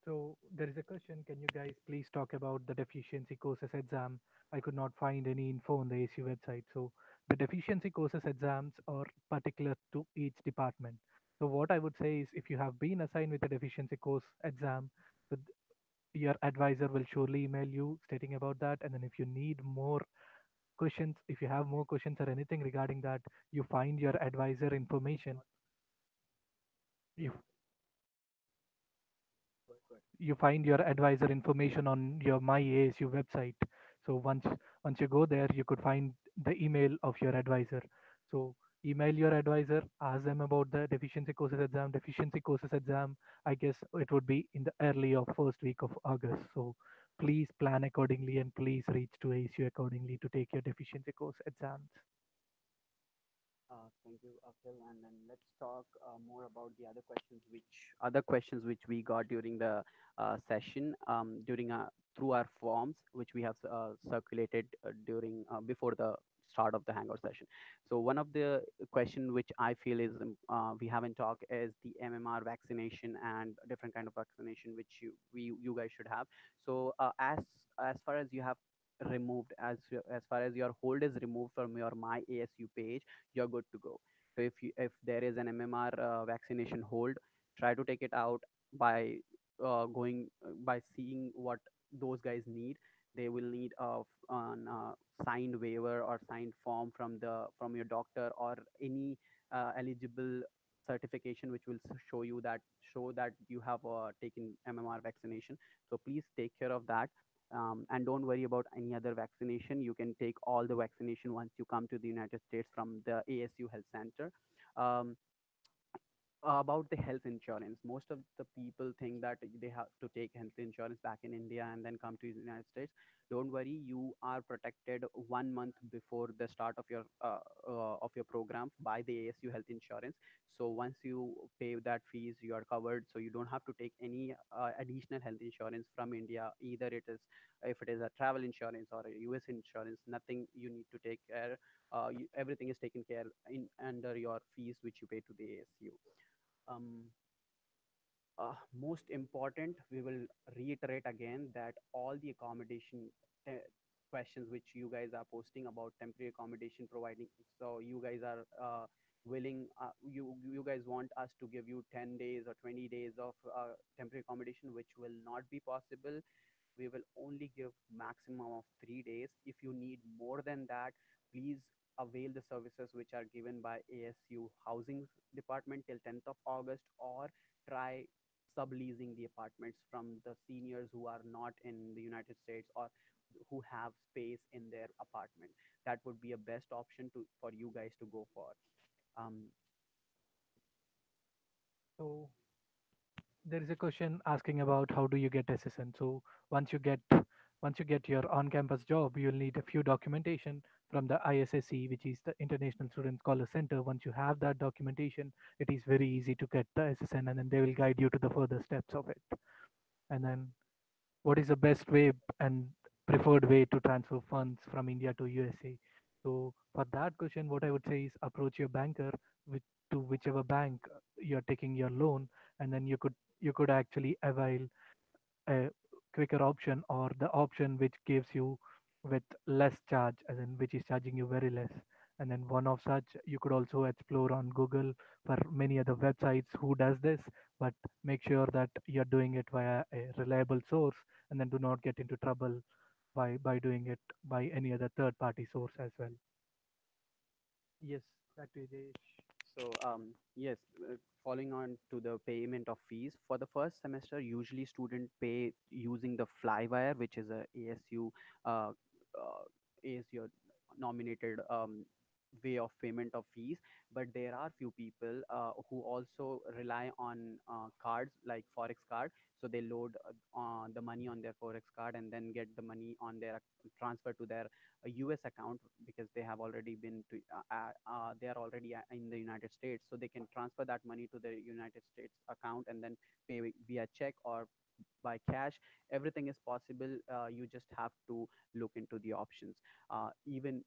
So there is a question. Can you guys please talk about the deficiency courses exam? I could not find any info on the ASU website. So the deficiency courses exams are particular to each department. So what I would say is, if you have been assigned with a deficiency course exam, so your advisor will surely email you stating about that. And then if you need more questions, if you have more questions or anything regarding that, you find your advisor information. You you find your advisor information on your My ASU website. So once you go there, you could find the email of your advisor. So email your advisor, ask them about the deficiency courses exam. Deficiency courses exam, I guess it would be in the early or first week of August. So please plan accordingly and please reach to ASU accordingly to take your deficiency course exams. Thank you, Akhil. And then let's talk more about the other questions which we got during the session, during through our forms which we have circulated during before the start of the Hangout session. So one of the question which I feel is we haven't talked is the MMR vaccination and different kind of vaccination which you guys should have. So as far as you have removed as far as your hold is removed from your My ASU page, you're good to go. So if there is an MMR vaccination hold, try to take it out by going by seeing what those guys need. They will need an signed waiver or signed form from your doctor, or any eligible certification which will show that you have taken MMR vaccination. So please take care of that. And don't worry about any other vaccination. You can take all the vaccination once you come to the United States from the ASU Health Center. Um, about the health insurance, most of the people think that they have to take health insurance back in India and then come to the United States. Don't worry, you are protected 1 month before the start of your program by the ASU health insurance. So once you pay that fees, you are covered, so you don't have to take any additional health insurance from India. Either it is, if it is a travel insurance or a US insurance, nothing you need to take care. Everything is taken care in under your fees which you pay to the ASU. um, Most important, we will reiterate again that all the accommodation questions which you guys are posting about temporary accommodation providing, so you guys are willing, you guys want us to give you 10 days or 20 days of temporary accommodation, which will not be possible. We will only give maximum of 3 days. If you need more than that, please avail the services which are given by ASU housing department till 10th of August, or try subleasing the apartments from the seniors who are not in the United States, or who have space in their apartment. That would be a best option to for you guys to go for. um, So there is a question asking about how do you get SSN. So once you get once you get your on-campus job, you'll need a few documentation from the ISSC, which is the International Student Scholar Center. Once you have that documentation, it is very easy to get the SSN, and then they will guide you to the further steps of it. And then what is the best way and preferred way to transfer funds from India to USA? So for that question, what I would say is approach your banker with to whichever bank you're taking your loan, and then you could actually avail a quicker option, or the option which gives you with less charge, as in which is charging you very less. And then one of such, you could also explore on Google for many other websites who does this, but make sure that you're doing it via a reliable source, and then do not get into trouble by doing it by any other third party source as well. Yes, back to you, Jayesh. So yes, following on to the payment of fees for the first semester, usually student pay using the Flywire, which is a ASU ASU nominated way of payment of fees. But there are few people who also rely on cards like Forex card. So they load the money on their Forex card and then get the money on their transfer to their US account, because they have already been to they are already in the United States, so they can transfer that money to the United States account and then pay via check or by cash. Everything is possible. You just have to look into the options. Even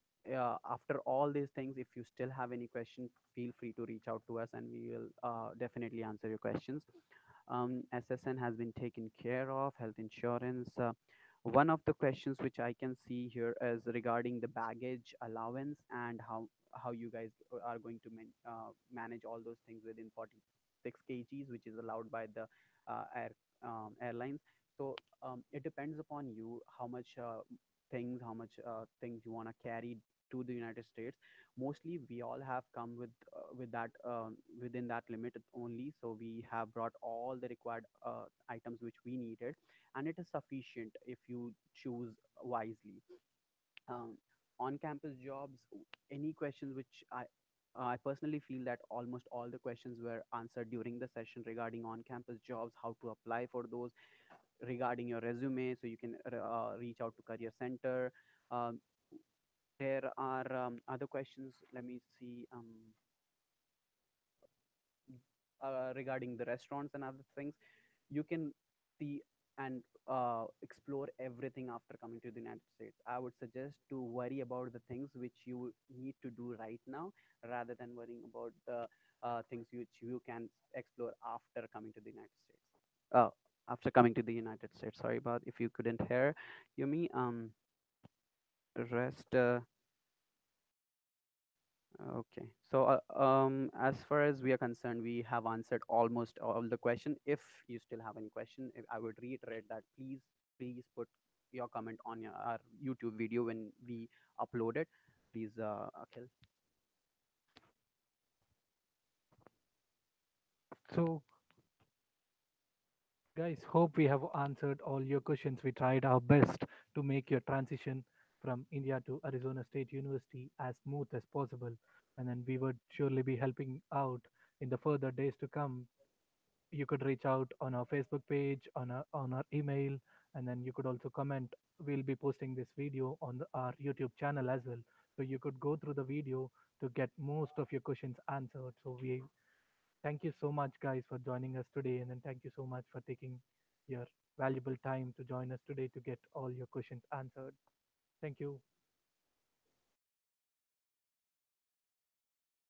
after all these things, if you still have any questions, feel free to reach out to us and we will definitely answer your questions. SSN has been taken care of, health insurance. One of the questions which I can see here is regarding the baggage allowance and how you guys are going to manage all those things within 46 kgs, which is allowed by the airlines. So it depends upon you how much things you want to carry to the United States. Mostly, we all have come with that within that limit only. So we have brought all the required items which we needed, and it is sufficient if you choose wisely. Um, on campus jobs, any questions which I personally feel that almost all the questions were answered during the session regarding on campus jobs, how to apply for those, regarding your resume, so you can reach out to career center. um, there are other questions, let me see, regarding the restaurants and other things. You can see and explore everything after coming to the United States. I would suggest to worry about the things which you need to do right now, rather than worrying about the things which you can explore after coming to the United States. After coming to the United States. Sorry about if you couldn't hear me. Rest. Okay. So, as far as we are concerned, we have answered almost all the question. If you still have any question, if I would reiterate that please put your comment on our YouTube video when we upload it. Please, Akhil. So, guys, hope we have answered all your questions. We tried our best to make your transition from India to Arizona State University as smooth as possible. And then we would surely be helping out in the further days to come. You could reach out on our Facebook page, on our email, and then you could also comment. We'll be posting this video on our YouTube channel as well. So you could go through the video to get most of your questions answered. So we thank you so much, guys, for joining us today, and then thank you so much for taking your valuable time to join us today to get all your questions answered. Thank you.